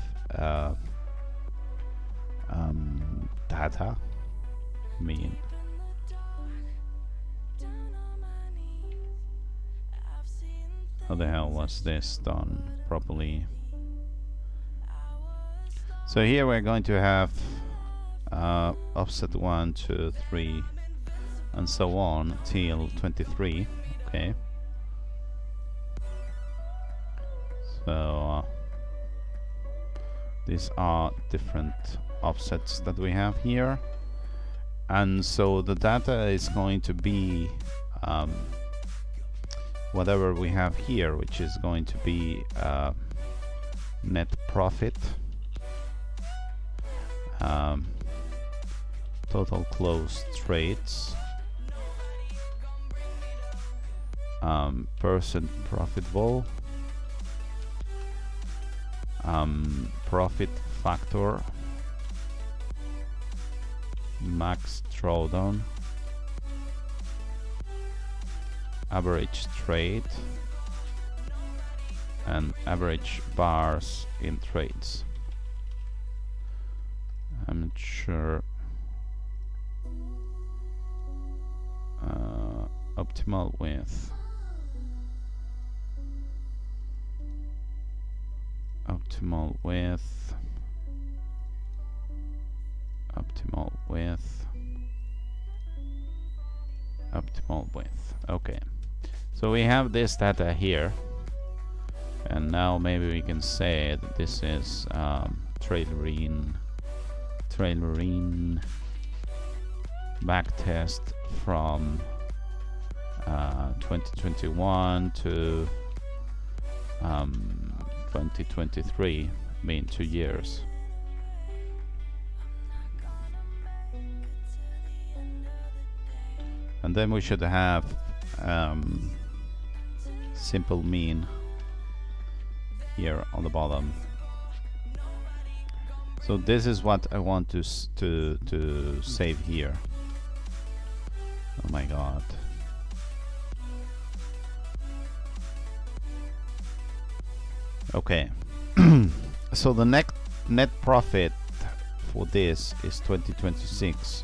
data mean. How the hell was this done properly? So here we're going to have offset 1, 2, 3, and so on till 23. Okay. So these are different offsets that we have here, and so the data is going to be whatever we have here, which is going to be net profit, total closed trades, percent profitable, profit factor, max drawdown, average trade, and average bars in trades. I'm not sure. Optimal width, optimal width, optimal width, optimal width. Okay, so we have this data here, and now maybe we can say that this is trailer-in backtest from 2021 to 2023, I mean 2 years. And then we should have simple mean here on the bottom. So this is what I want to save here. Oh my god. Okay. So the net profit for this is 2026.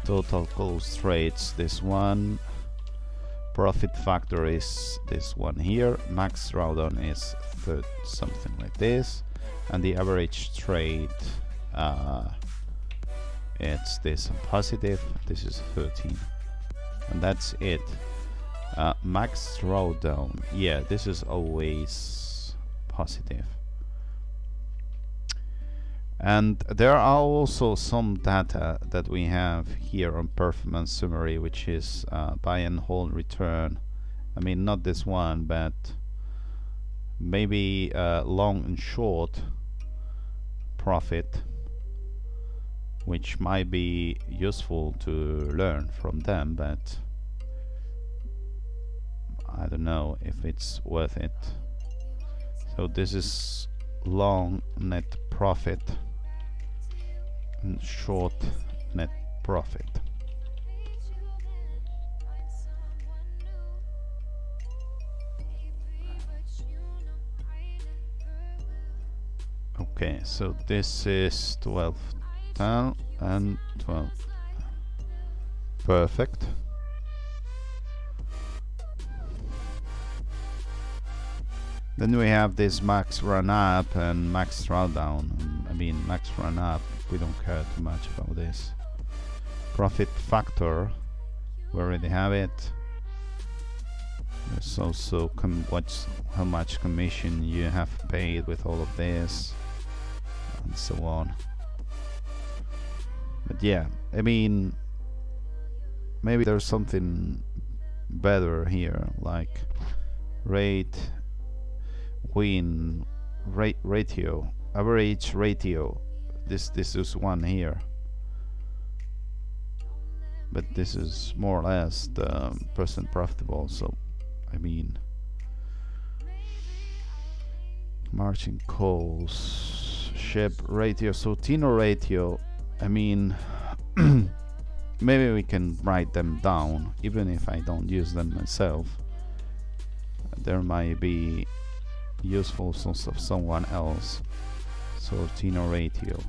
Total closed trades, this one. Profit factor is this one here. Max drawdown is something like this. And the average trade, it's this positive. This is 13. And that's it. Max drawdown, yeah, this is always positive. And there are also some data that we have here on performance summary, which is buy and hold return. I mean, not this one, but maybe long and short profit, which might be useful to learn from them, but I don't know if it's worth it. So this is long net profit and short net profit. Okay, so this is 12 10 and 12. Perfect. Then we have this max run up and max drawdown. I mean, max run up, we don't care too much about this. Profit factor, we already have it. There's also how much commission you have paid with all of this, and so on. But yeah, I mean, maybe there's something better here, like rate win ratio, average ratio. This is one here, but this is more or less the percent profitable. So I mean, margin calls, ship ratio, so Tino ratio, I mean, maybe we can write them down even if I don't use them myself. There might be useful source of someone else. So Tino ratio,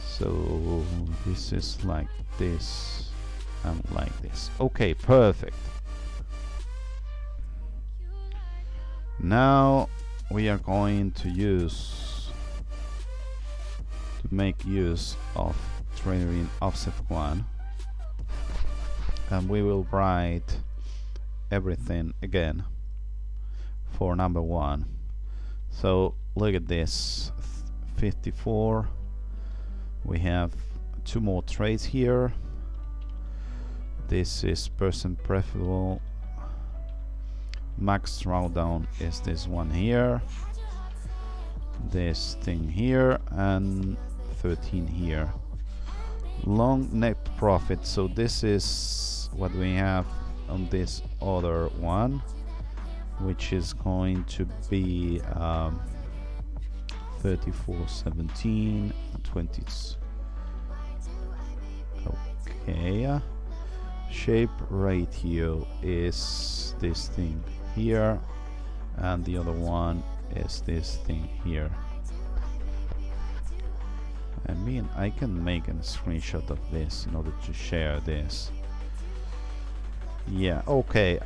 so this is like this and like this. Okay, perfect. Now we are going to make use of trader in offset 1, and we will write everything again for number 1. So look at this, 54. We have 2 more trades here. This is percent preferable. Max drawdown is this one here, this thing here, and 13 here. Long net profit, so this is what we have on this other one, which is going to be 34.17 20. Okay, shape ratio is this thing here, and the other one is this thing here. I mean, I can make a screenshot of this in order to share this. Yeah, okay,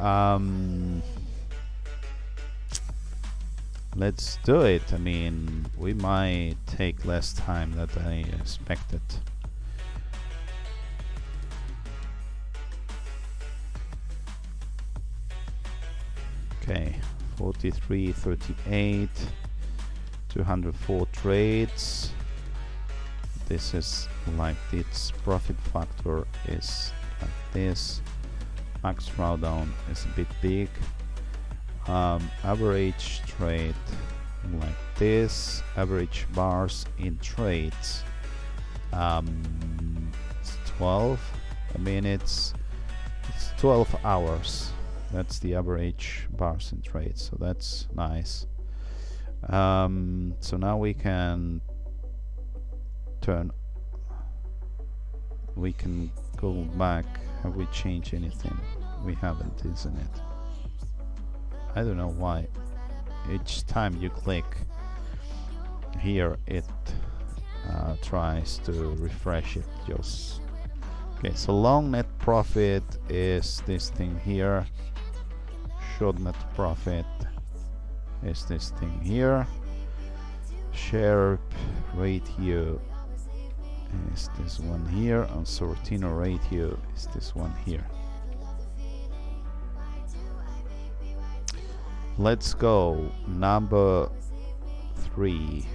let's do it. I mean, we might take less time than I expected. Okay, 43.38, 204 trades. This is like this. Profit factor is like this. Max drawdown is a bit big. Average trade like this. Average bars in trades. It's 12. I mean, it's 12 hours. That's the average bars in trades, so that's nice. So now we can go back. Have we changed anything? We haven't, isn't it? I don't know why. Each time you click here, it tries to refresh it. Just okay. So long net profit is this thing here. Short net profit is this thing here. Share ratio is this one here, and Sortino ratio is this one here. Let's go number 3.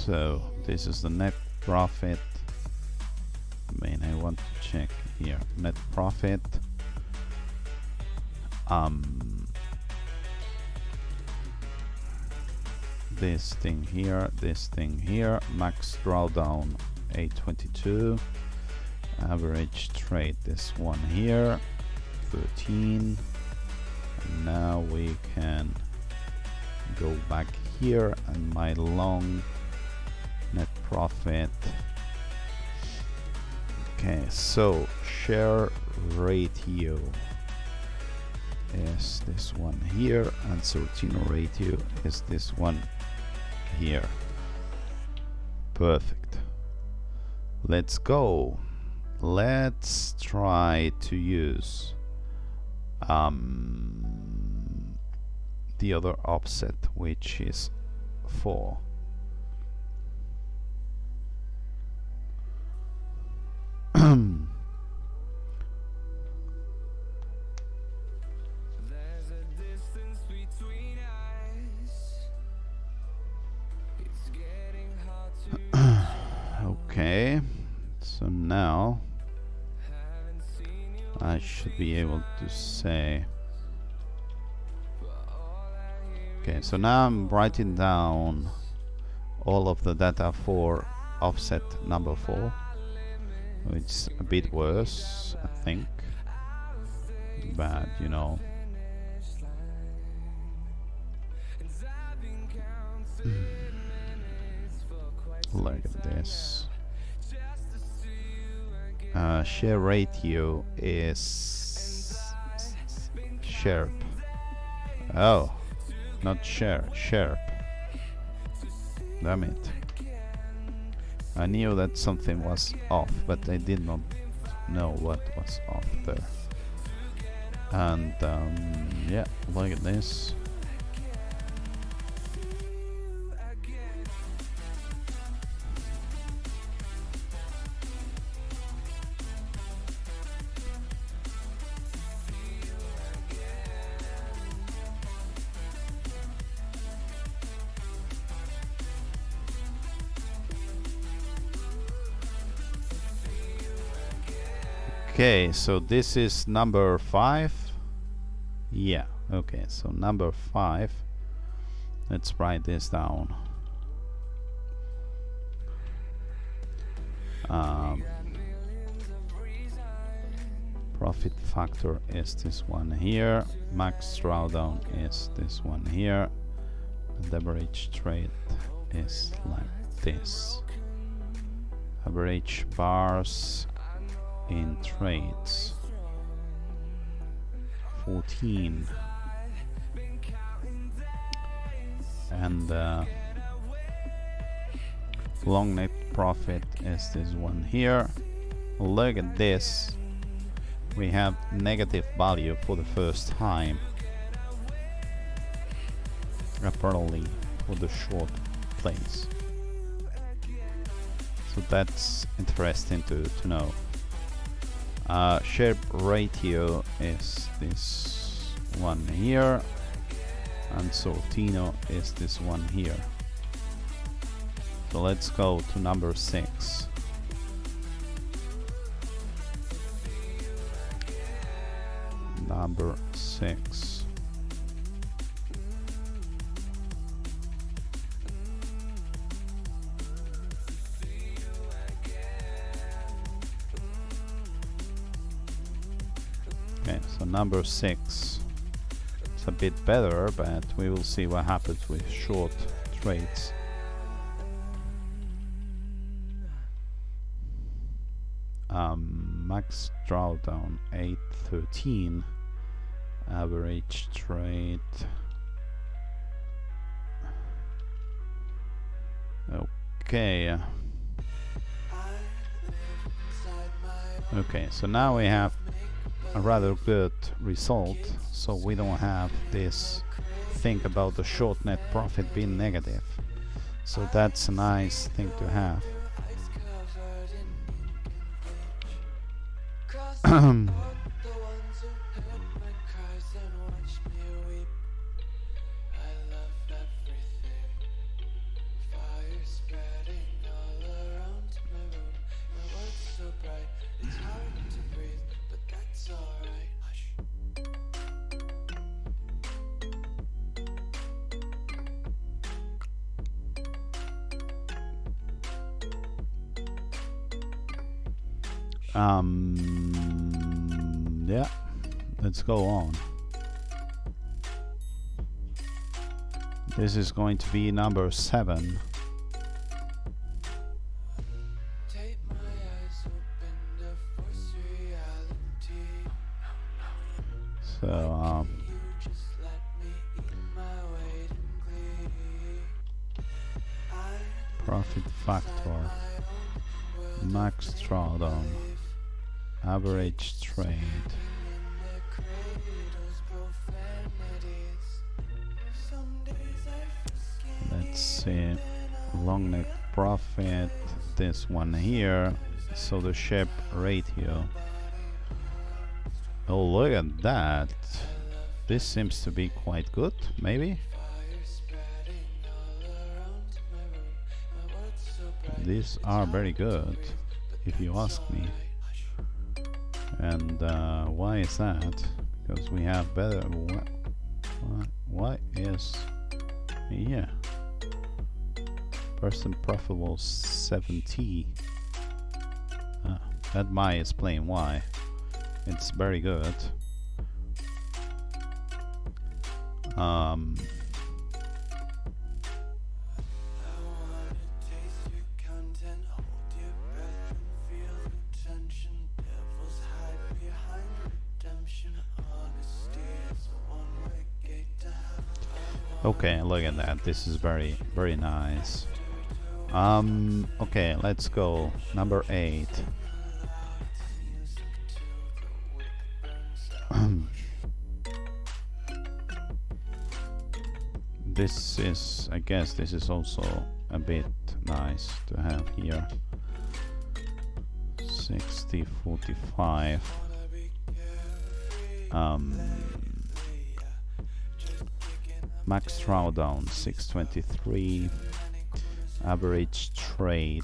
So this is the net profit. I mean, I want to check here net profit. This thing here, max drawdown 822, average trade this one here 13, and now we can go back here and my long net profit. Okay, so share ratio is this one here and Sortino ratio is this one here. Perfect. Let's go. Let's try to use the other offset, which is 4. Okay, so now I should be able to say, okay, so now I'm writing down all of the data for offset number 4, which is a bit worse, I think, but you know. Look at this. Share ratio is sharp. Oh, not share, sharp. Damn it. I knew that something was off, but I did not know what was off there. And yeah, look at this. Okay, so this is number 5. Yeah, okay, so number 5. Let's write this down. Profit factor is this one here. Max drawdown is this one here. And average trade is like this. Average bars in trades 14, and long net profit is this one here. Look at this, we have negative value for the first time, apparently for the short plays. So that's interesting to know. Share ratio is this one here, and Sortino is this one here. So let's go to number 6. Number 6. Okay, so number 6. It's a bit better, but we will see what happens with short trades. Max drawdown 813, average trade. Okay. Okay, so now we have a rather good result, so we don't have this thing about the short net profit being negative, so that's a nice thing to have. spreading all around my room. My world's so bright, it's hard to breathe, but that's alright. Hush. Yeah, let's go on. This is going to be number 7. Take my eyes open to force reality. So, You just let me eat my weight in glee. I profit factor, my own world max drawdown, average trade. in the cradles, profanities. Some days I forget. Let's see, long neck profit, this one here. So the shape ratio. Oh, look at that. This seems to be quite good, maybe. Fire spreading all around my room. My world's so bright. These are very good, if you ask me. And why is that? Because we have better. Why is, yeah, percent profitable 70. That might explain why. It's very good. I wanna taste your content, hold your breath and feel the tension. Devils hide behind redemption. Honesty is a one-way gate to heaven. Okay, look at that. This is very, very nice. Okay, let's go. Number 8. This is, I guess, this is also a bit nice to have here. 60-45. Max drawdown 623. Average trade,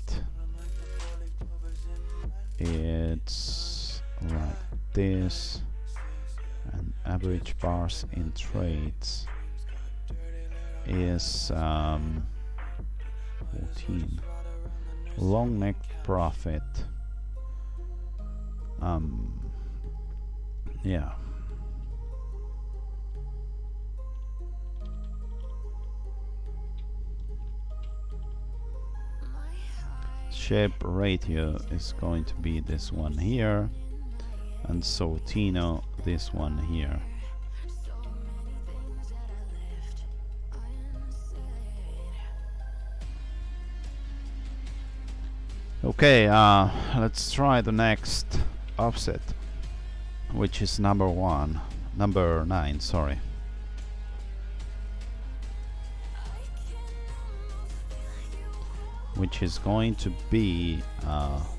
it's like this, and average bars in trades is 14. Long neck profit, yeah. Shape ratio is going to be this one here, and Sortino this one here. Okay, let's try the next offset, which is number 9, sorry. Which is going to be,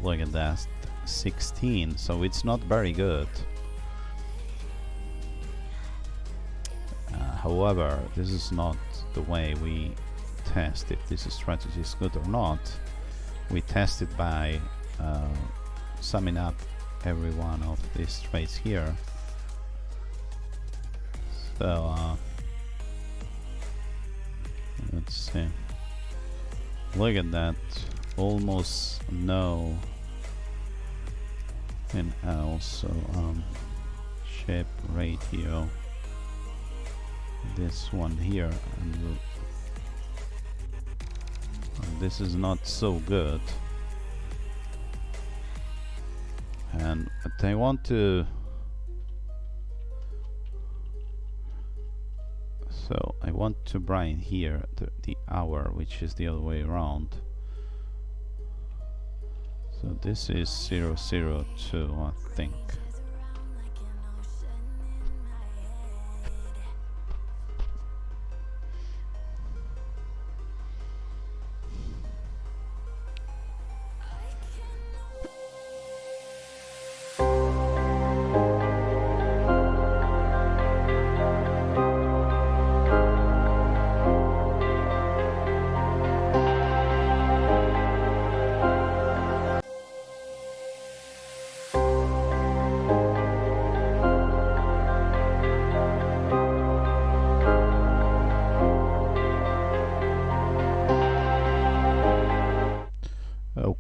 look at that, 16, so it's not very good. However, this is not the way we test if this strategy is good or not. We test it by summing up every one of these trades here. So, let's see. Look at that, almost no and also shape ratio, this one here, and this is not so good. And but I want to, so I want to bring here the hour, which is the other way around. So this is 002, I think.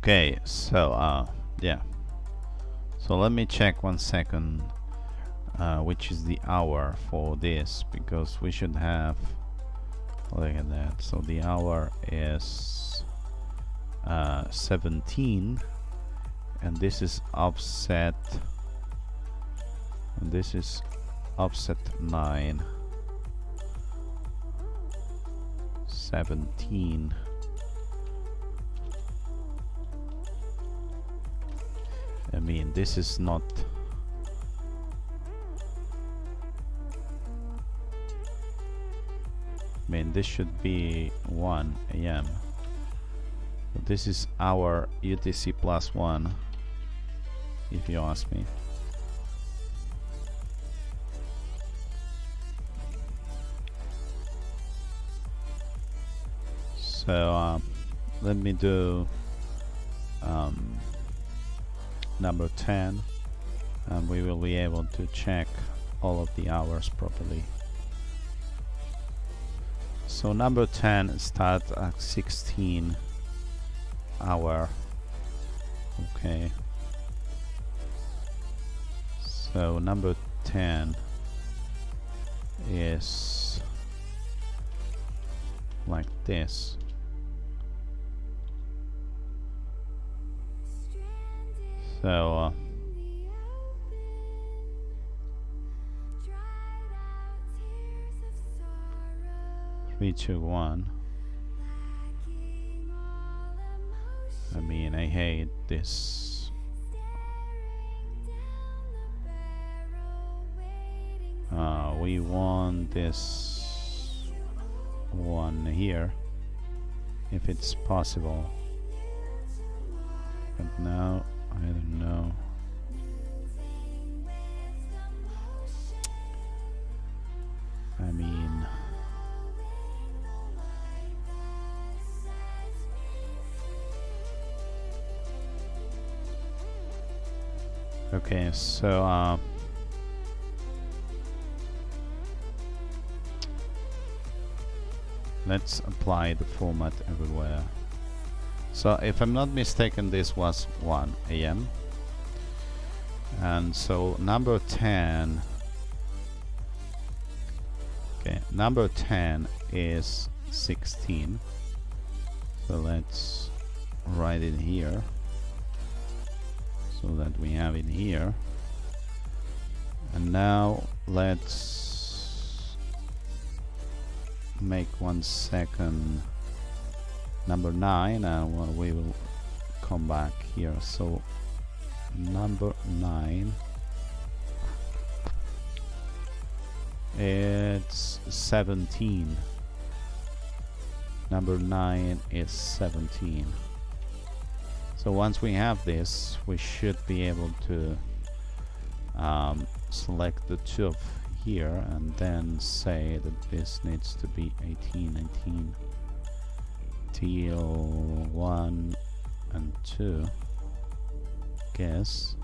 Okay, so yeah. So let me check 1 second which is the hour for this, because we should have, look at that. So the hour is 17, and this is offset, and this is offset 9, 17. I mean, this is not, I mean, this should be 1 AM. But this is our UTC plus 1, if you ask me. So let me do number 10, and we will be able to check all of the hours properly. So number 10 starts at 16 hour. Okay. So number 10 is like this. So 3, 2, 1. I mean, I hate this. We want this one here, if it's possible. But now, I don't know. I mean, okay, so let's apply the format everywhere. So if I'm not mistaken, this was 1 AM, and so number 10, okay, number 10 is 16, so let's write it here so that we have it here. And now let's make 1 second number 9, and well, we will come back here. So number 9, it's 17. Number 9 is 17. So once we have this, we should be able to select the 2 here and then say that this needs to be 18, 19 till 1 and 2, guess.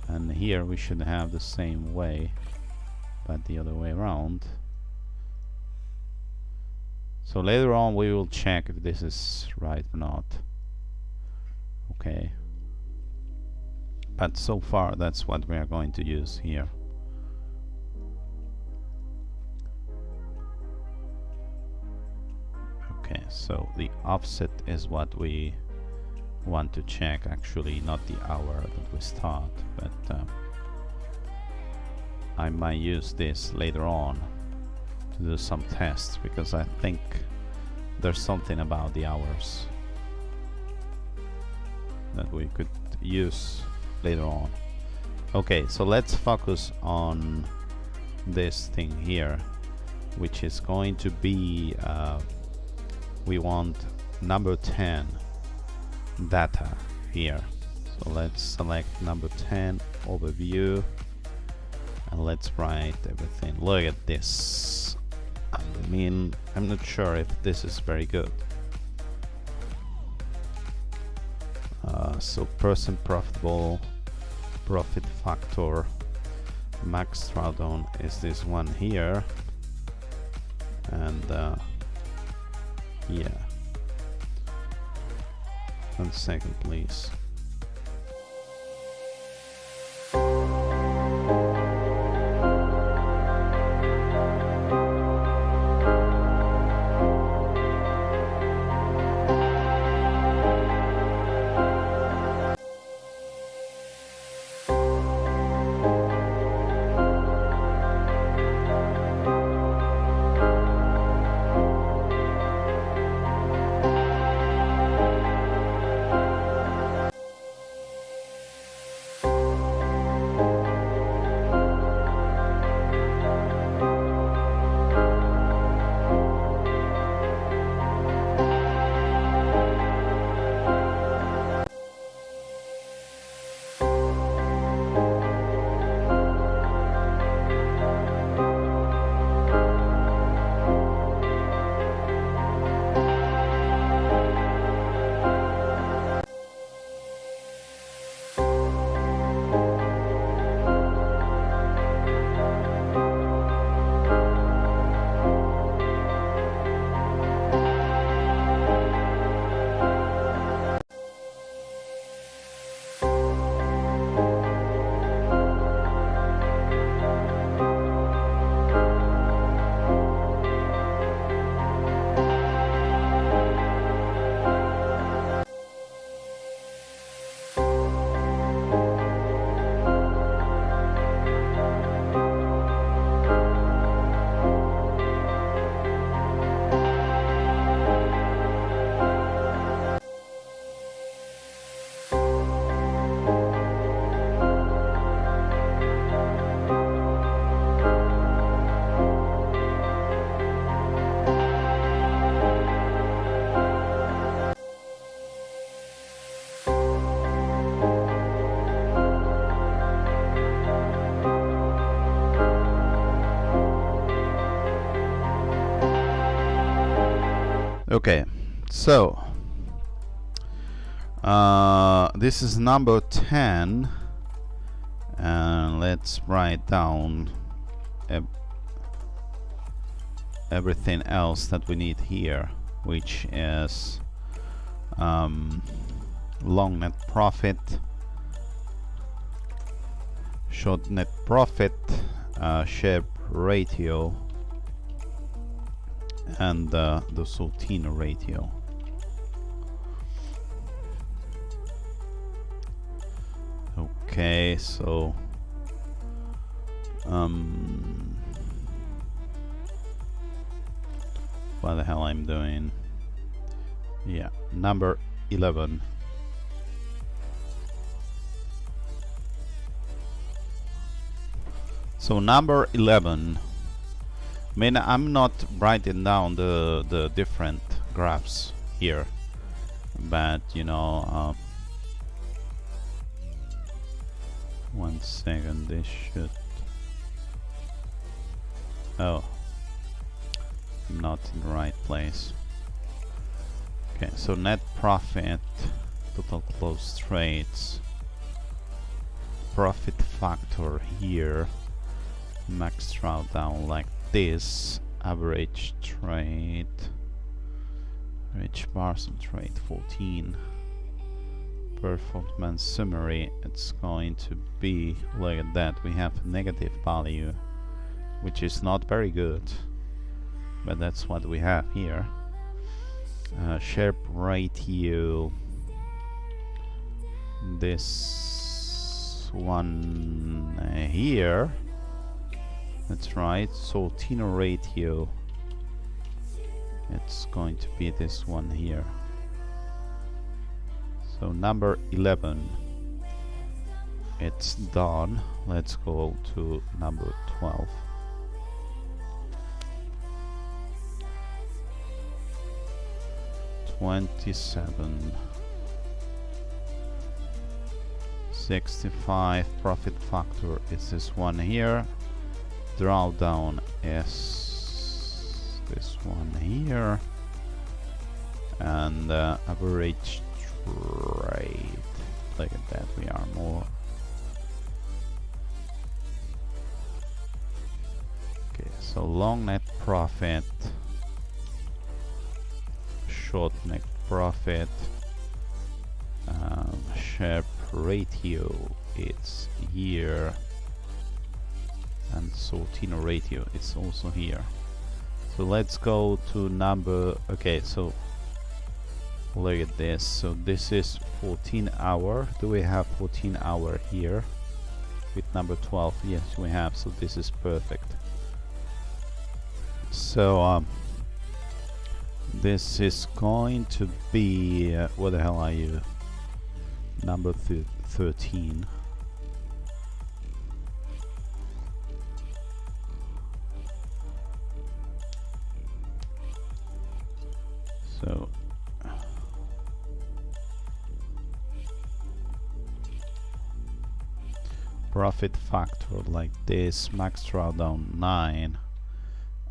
And here we should have the same way, but the other way around. So later on we will check if this is right or not. Okay. But so far that's what we are going to use here. Okay, so the offset is what we want to check, actually, not the hour that we start, but I might use this later on to do some tests, because I think there's something about the hours that we could use later on. Okay, so let's focus on this thing here, which is going to be we want number 10 data here. So let's select number 10 overview, and let's write everything. Look at this. I mean, I'm not sure if this is very good. So percent profitable, profit factor, max drawdown is this one here, and yeah, 1 second, please. Okay, so this is number 10, and let's write down everything else that we need here, which is long net profit, short net profit, Sharpe ratio, and the Sortino ratio. Okay, so what the hell I'm doing? Yeah, number 11. So number 11. I mean, I'm not writing down the different graphs here, but you know, 1 second, this should. Oh, I'm not in the right place. Okay, so net profit, total closed trades, profit factor here, max drawdown like this, average trade, average parcel trade 14, performance summary, it's going to be, look at that, we have a negative value, which is not very good, but that's what we have here. Sharpe ratio, this one here, that's right. Sortino ratio, it's going to be this one here. So number 11, it's done. Let's go to number 12. $27, 65 profit factor is this one here. Drawdown is this one here, and average trade. Look at that, we are more. Okay, so long net profit, short net profit, share ratio, it's here, and Sortino ratio, it's also here. So let's go to number, okay, so look at this. So this is 14 hour. Do we have 14 hour here with number 12? Yes, we have. So this is perfect. So this is going to be what the hell are you? Number 13. So profit factor like this, max drawdown 9,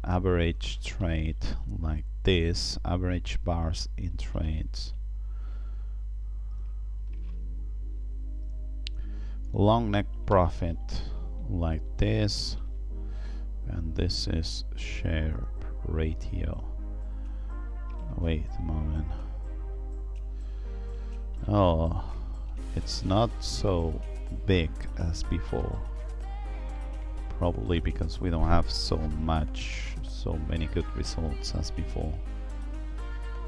average trade like this, average bars in trades, long neck profit like this, and this is share ratio. Wait a moment. Oh, it's not so big as before, probably because we don't have so many good results as before.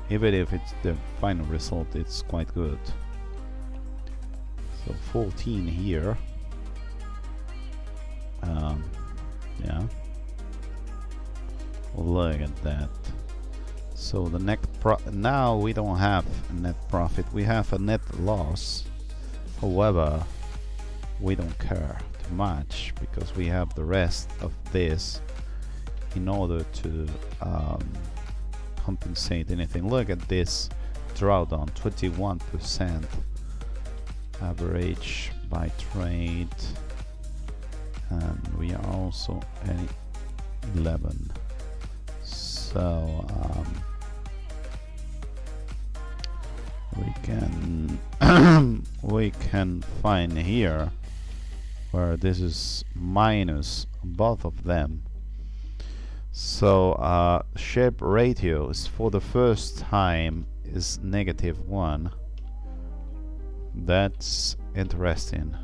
Even if it's the final result, it's quite good. So 14 here. Yeah, look at that. So the now we don't have a net profit, we have a net loss. However, we don't care too much because we have the rest of this in order to compensate anything. Look at this drawdown, 21% average by trade, and we are also at 11. So we can find here where this is minus both of them. So shape ratio is for the first time is -1. That's interesting.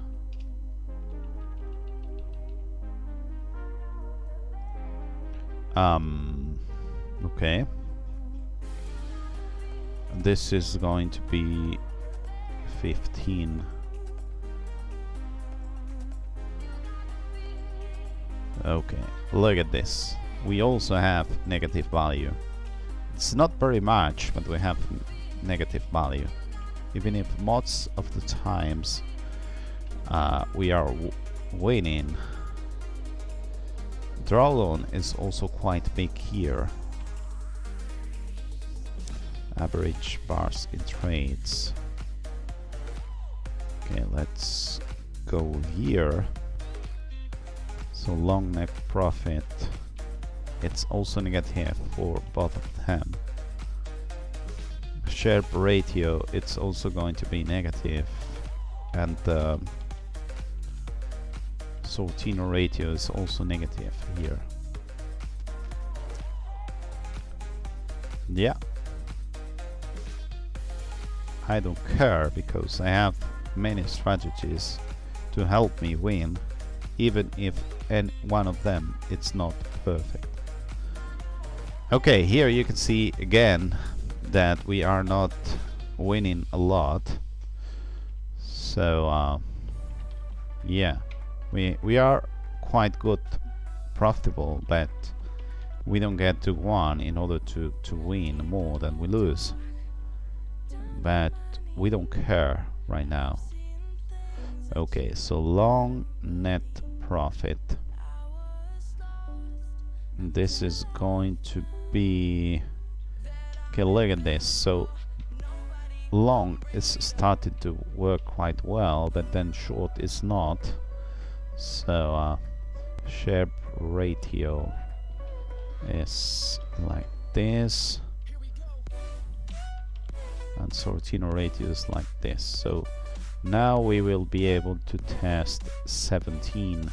Okay. This is going to be 15. Okay, look at this. We also have negative value. It's not very much, but we have negative value. Even if most of the times we are winning. Drawdown is also quite big here. Average bars in trades. Okay, let's go here. So long neck profit, it's also negative for both of them. Share ratio, it's also going to be negative, and Sortino ratio is also negative here. Yeah, I don't care because I have many strategies to help me win, even if any one of them it's not perfect. Okay, here you can see again that we are not winning a lot. So yeah, we are quite good profitable, but we don't get to 1 in order to win more than we lose. But we don't care right now. Okay, so long net profit. This is going to be, okay, look at this. So long is started to work quite well, but then short is not. So share ratio is like this, and Sortino ratio is like this. So now we will be able to test 17.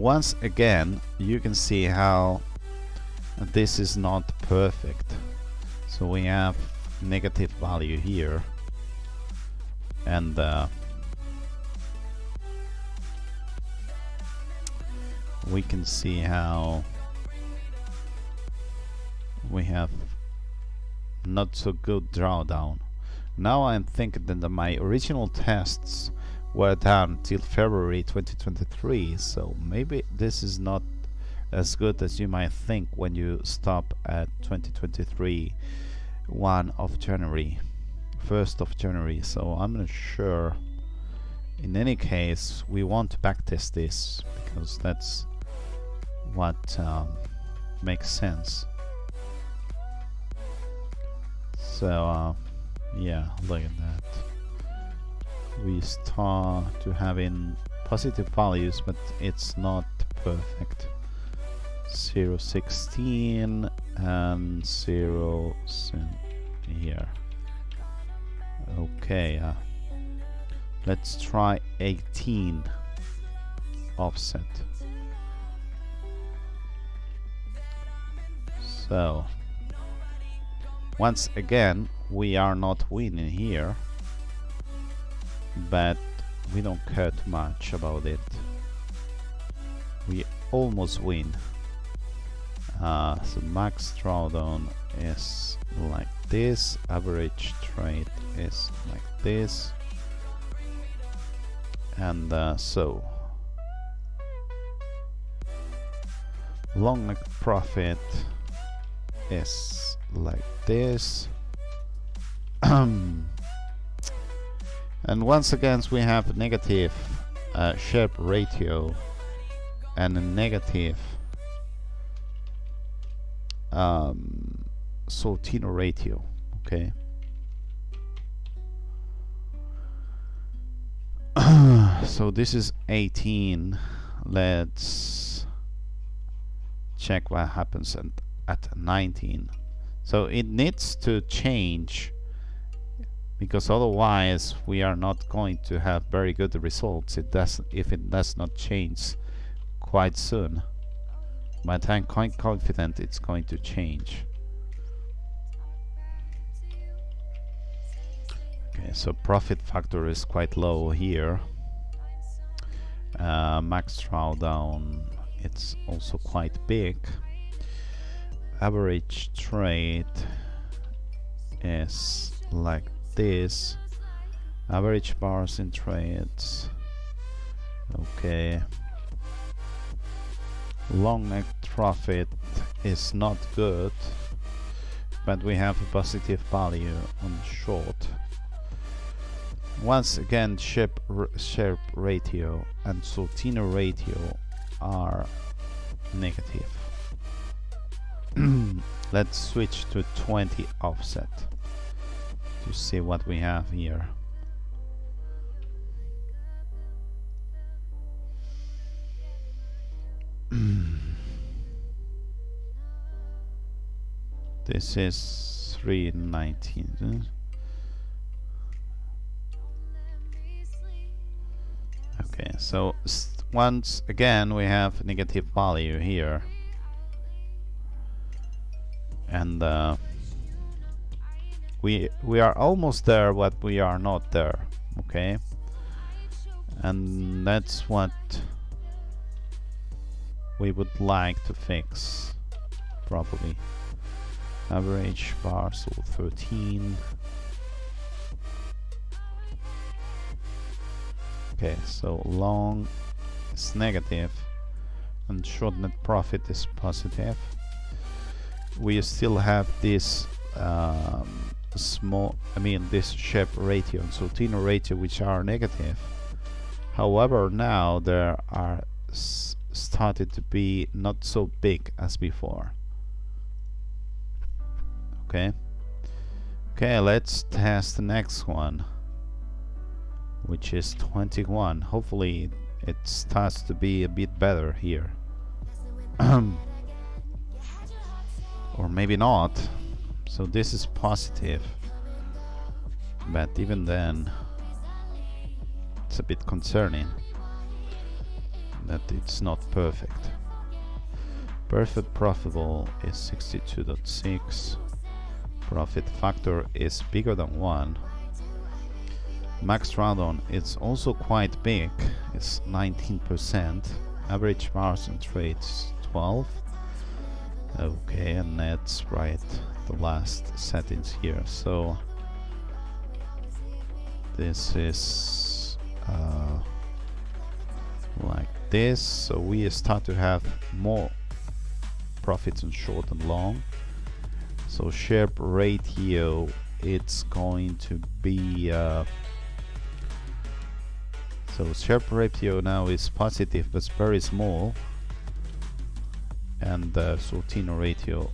once again you can see how this is not perfect. So we have negative value here, and we can see how we have not so good drawdown. Now I'm thinking that my original tests were done till February 2023, so maybe this is not as good as you might think when you stop at 2023 1st of January. So I'm not sure. In any case, we want to backtest this because that's what makes sense. So yeah, look at that. We start to having positive values, but it's not perfect. 0.16 and 0 here. Okay, let's try 18 offset. So once again we are not winning here, but we don't care too much about it. We almost win. So max drawdown is like this, average trade is like this, and so long neck profit is like this. And once again we have negative Sharpe ratio and a negative Sortino ratio. Okay. So this is 18. Let's check what happens at 19. So it needs to change, because otherwise we are not going to have very good results. If it does not change quite soon. But I'm quite confident it's going to change. Okay, so profit factor is quite low here. Max drawdown, it's also quite big. Average trade is like this. Average bars in trades. Okay. Long neck profit is not good, but we have a positive value on short. Once again, Sharpe ratio and Sortino ratio are negative. Let's switch to 20 offset to see what we have here. This is 319. Okay, so once again we have negative value here, and we are almost there, but we are not there. Okay, and that's what we would like to fix, probably. Average bar, so 13. Okay, so long is negative and short net profit is positive. We still have this this Sharpe ratio and Sortino ratio, which are negative. However, now there are started to be not so big as before. Okay, let's test the next one, which is 21. Hopefully it starts to be a bit better here. Or maybe not. So this is positive, but even then it's a bit concerning. that it's not perfect. Perfect profitable is 62.6. Profit factor is bigger than 1. Max drawdown is also quite big, it's 19%. Average margin trades 12. Okay, and let's write the last settings here. So this is like this. So we start to have more profits in short and long. So Sharpe ratio, it's going to be so Sharpe ratio now is positive, but it's very small, and the Sortino ratio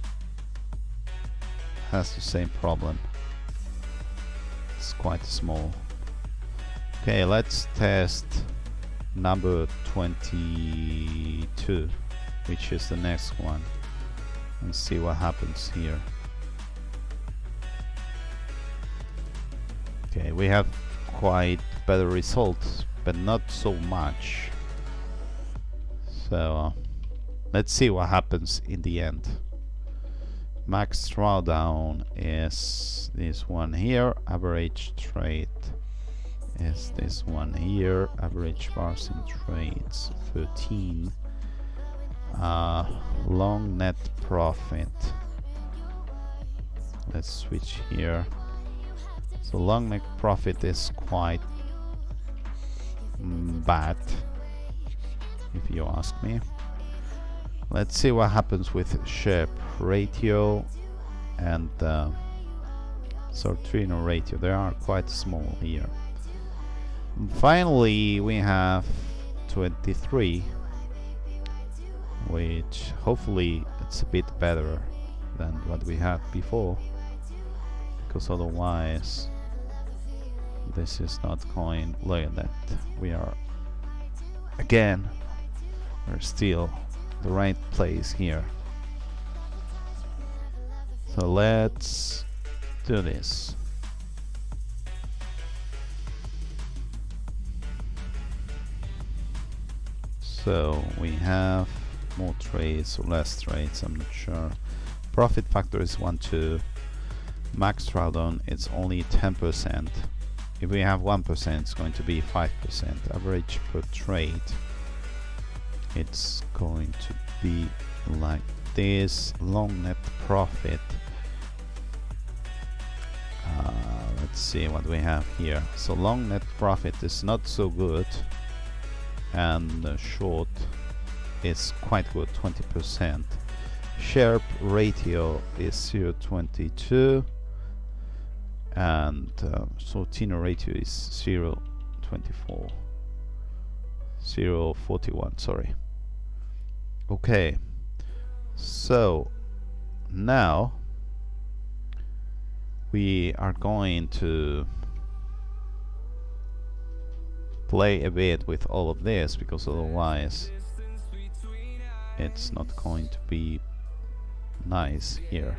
has the same problem. It's quite small. Okay, let's test number 22, which is the next one, and see what happens here. Okay, we have quite better results, but not so much. So let's see what happens in the end. Max drawdown is this one here. Average trade is this one here. Average margin trades 13. Long net profit. Let's switch here. So long net profit is quite bad, if you ask me. Let's see what happens with Sharpe ratio and Sortino ratio. They are quite small here. And finally, we have 23, which hopefully it's a bit better than what we had before, because otherwise this is not going. Look at that. We are again, we're still the right place here. So let's do this. So we have more trades or less trades, I'm not sure. Profit factor is 1.2. Max drawdown it's only 10%. If we have 1%, it's going to be 5%. Average per trade, it's going to be like this. Long net profit. Let's see what we have here. So long net profit is not so good, and short is quite good, 20%. Sharpe ratio is 0.22. And Sortino ratio is 0.24, 0.41, sorry. Okay, so now we are going to play a bit with all of this, because otherwise it's not going to be nice here.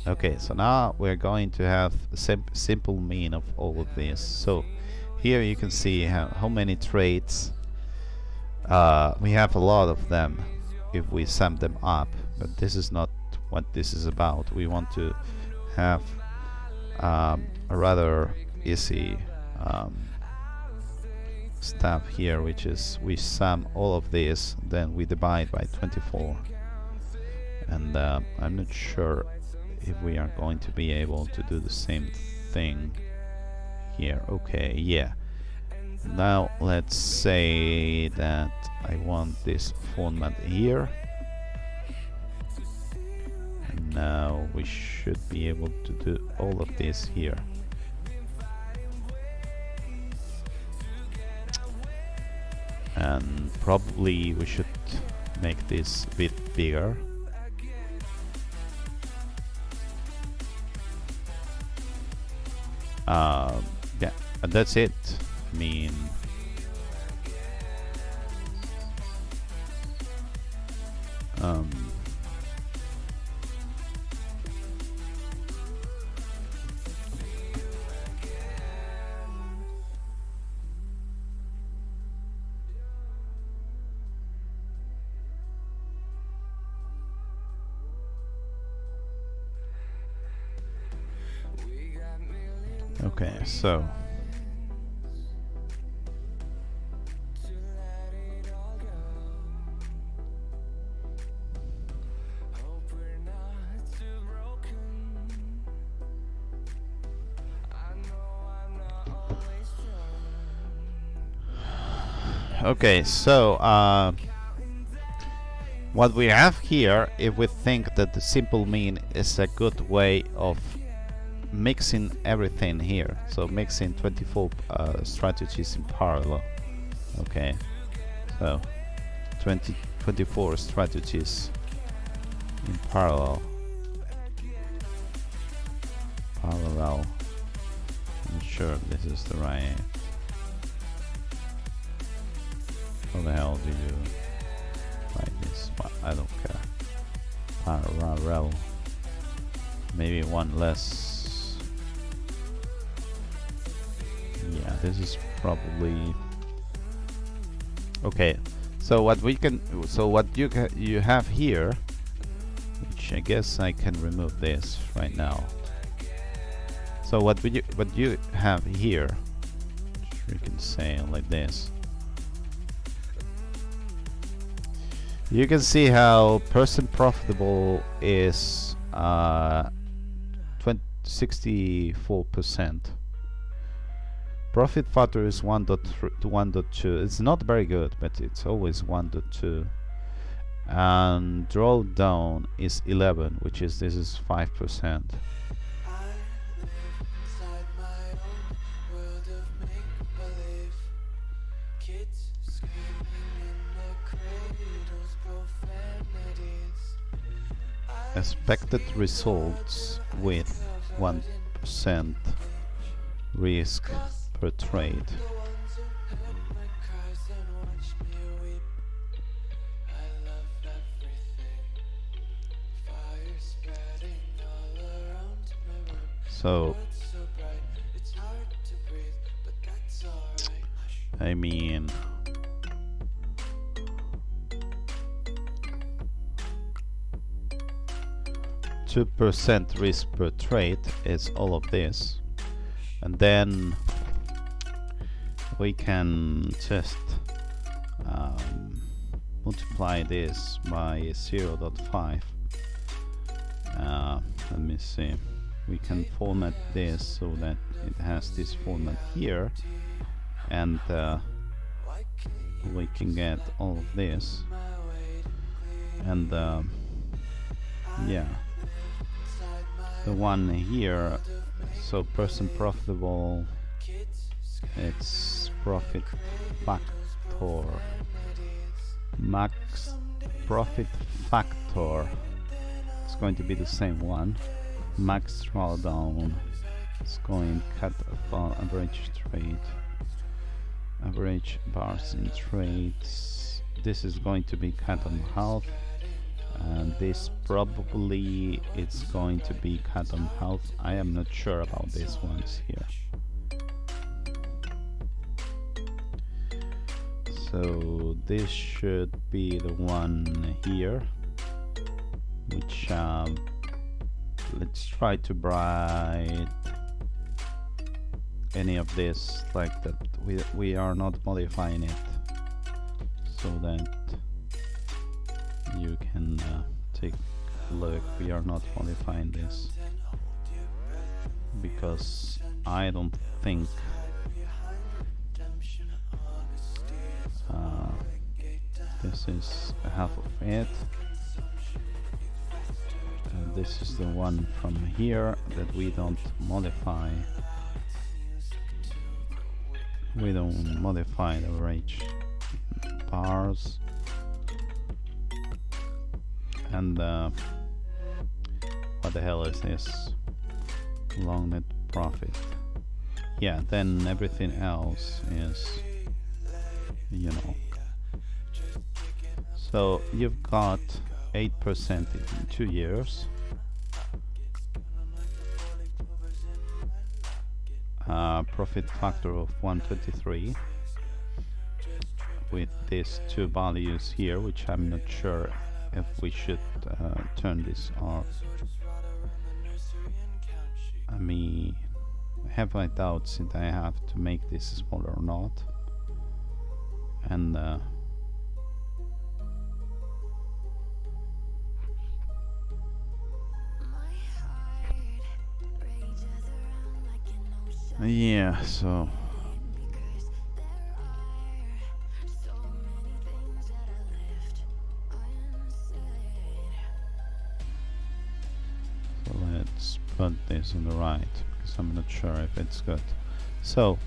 Okay, so now we're going to have a simple mean of all of this. So here you can see how many trades. We have a lot of them if we sum them up, but this is not what this is about. We want to have a rather easy stuff here, which is we sum all of this, then we divide by 24. And I'm not sure if we are going to be able to do the same thing here. Okay, yeah. Now let's say that I want this format here, and now we should be able to do all of this here. And probably we should make this a bit bigger. Yeah, and that's it. I mean, Okay, so what we have here, if we think that the simple mean is a good way of mixing everything here, so mixing 24 strategies in parallel. Okay, so 24 strategies in parallel. I'm not sure this is the right. How the hell do you write this? But I don't care. Parallel. Maybe one less. Yeah, this is probably okay. So what we can, so what you have here, which I guess I can remove this right now. So what you have here, we can say like this. You can see how percent profitable is 64%. Profit factor is 1.3 to 1.2. It's not very good, but it's always 1.2. And drawdown is 11, which is this is 5%. Expected results with 1% risk per trade. So I mean, 2% risk per trade is all of this, and then we can just multiply this by 0.5. Let me see, we can format this so that it has this format here, and we can get all of this, and yeah, the one here, so percent profitable, it's profit factor, max profit factor, it's going to be the same one. Max drawdown, it's going cut off average trade, average bars in trades, this is going to be cut on half, and this probably it's going to be cut on half. I am not sure about these ones here. So this should be the one here, which let's try to write any of this like that. We are not modifying it, so that you can take a look. We are not modifying this because I don't think this is half of it. This is the one from here that we don't modify. We don't modify the average bars. And what the hell is this? Long net profit. Yeah, then everything else is, you know. So you've got 8% in 2 years. Profit factor of 123 with these two values here, which I'm not sure if we should turn this off. I mean, have my doubts if I have to make this smaller or not. And yeah, so let's put this on the right, because I'm not sure if it's good. So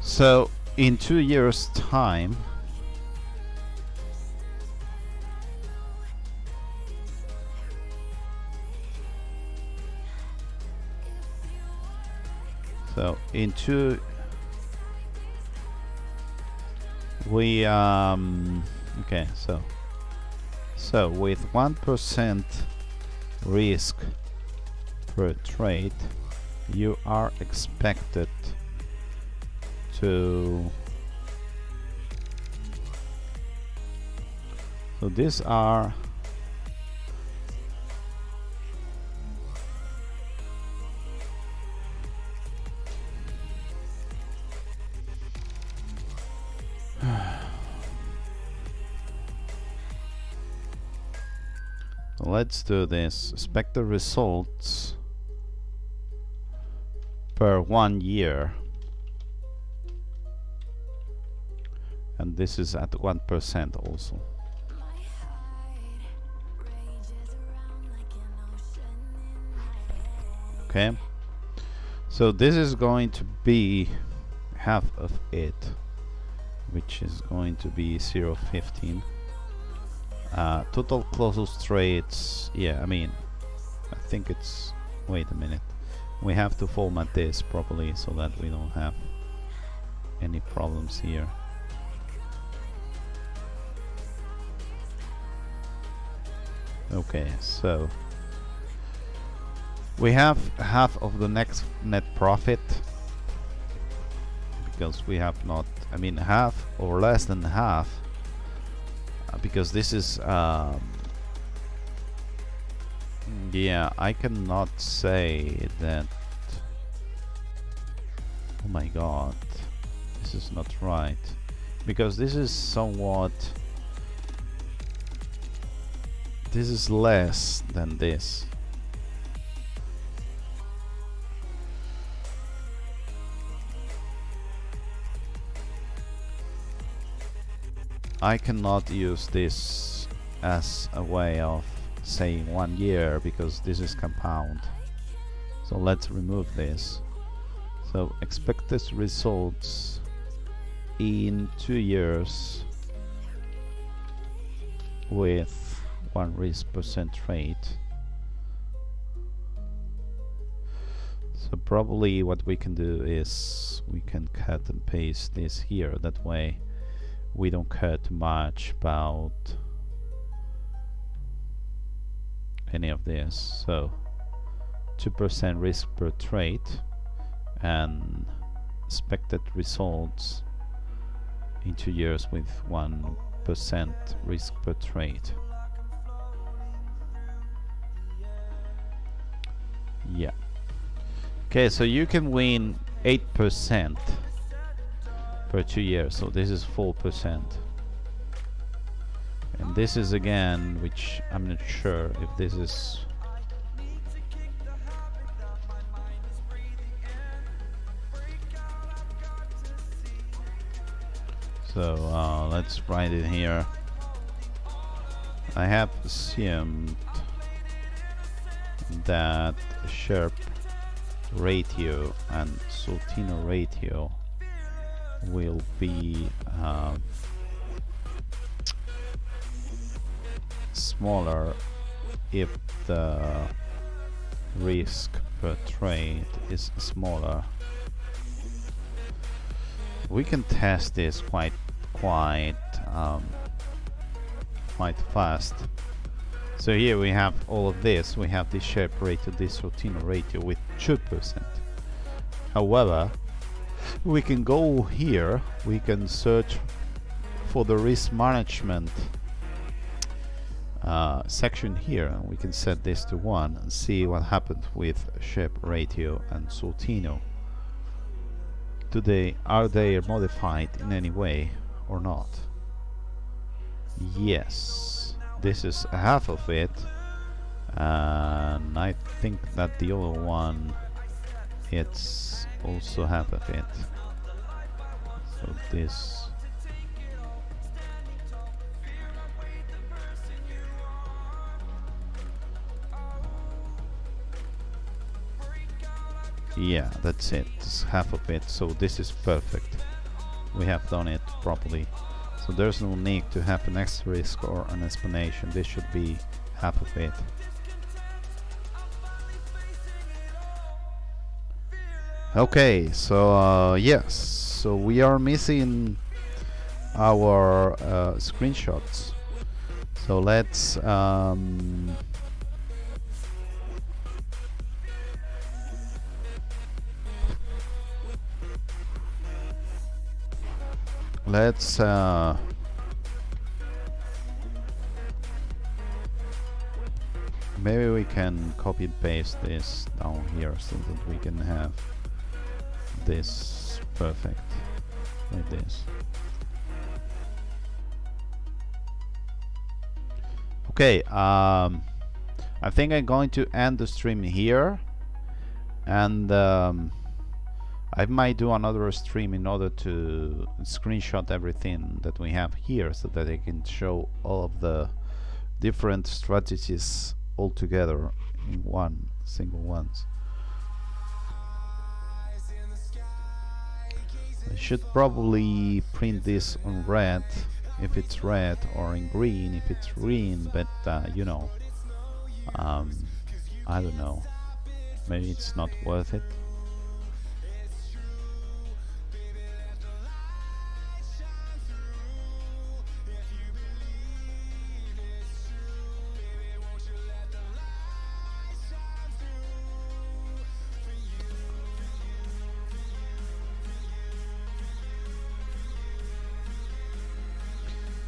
so in 2 years time, so in two we okay, so with 1% risk per trade, you are expected to, so these are let's do this. Expect the results per 1 year, and this is at 1% also. Okay, so this is going to be half of it, which is going to be 0.15. Total closest trades, yeah, I mean, I think it's, wait a minute, we have to format this properly so that we don't have any problems here. Okay, so we have half of the next net profit, because we have not, I mean, half or less than half, because this is yeah, I cannot say that, oh my god, this is not right, because this is somewhat, this is less than this. I cannot use this as a way of saying 1 year, because this is compound. So let's remove this. So expected results in 2 years with 1 risk percent rate. So probably what we can do is we can cut and paste this here, that way we don't care too much about any of this. So 2% risk per trade and expected results in 2 years with 1% risk per trade. Yeah. Okay, so you can win 8% per 2 years, so this is 4%. And this is again, which I'm not sure if this is, so let's write it here. I have assumed that Sharp ratio and Sortino ratio will be smaller if the risk per trade is smaller. We can test this quite fast. So here we have all of this. We have this Sharp ratio, this Sortino ratio with 2%. However, we can go here, we can search for the risk management section here, and we can set this to 1 and see what happened with shape ratio and sortino. Are they modified in any way or not? Yes, this is half of it, and I think that the other one, it's also half of it. So this, yeah, that's it. It's half of it, so this is perfect. We have done it properly. So there's no need to have an asterisk or an explanation. This should be half of it. Okay, so yes, so we are missing our screenshots. So let's maybe we can copy and paste this down here so that we can have this perfect like this. Okay, I think I'm going to end the stream here, and I might do another stream in order to screenshot everything that we have here so that I can show all of the different strategies all together in one single ones. I should probably print this on red if it's red, or in green if it's green, but you know, I don't know, maybe it's not worth it.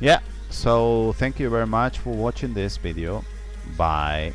Yeah, so thank you very much for watching this video. Bye.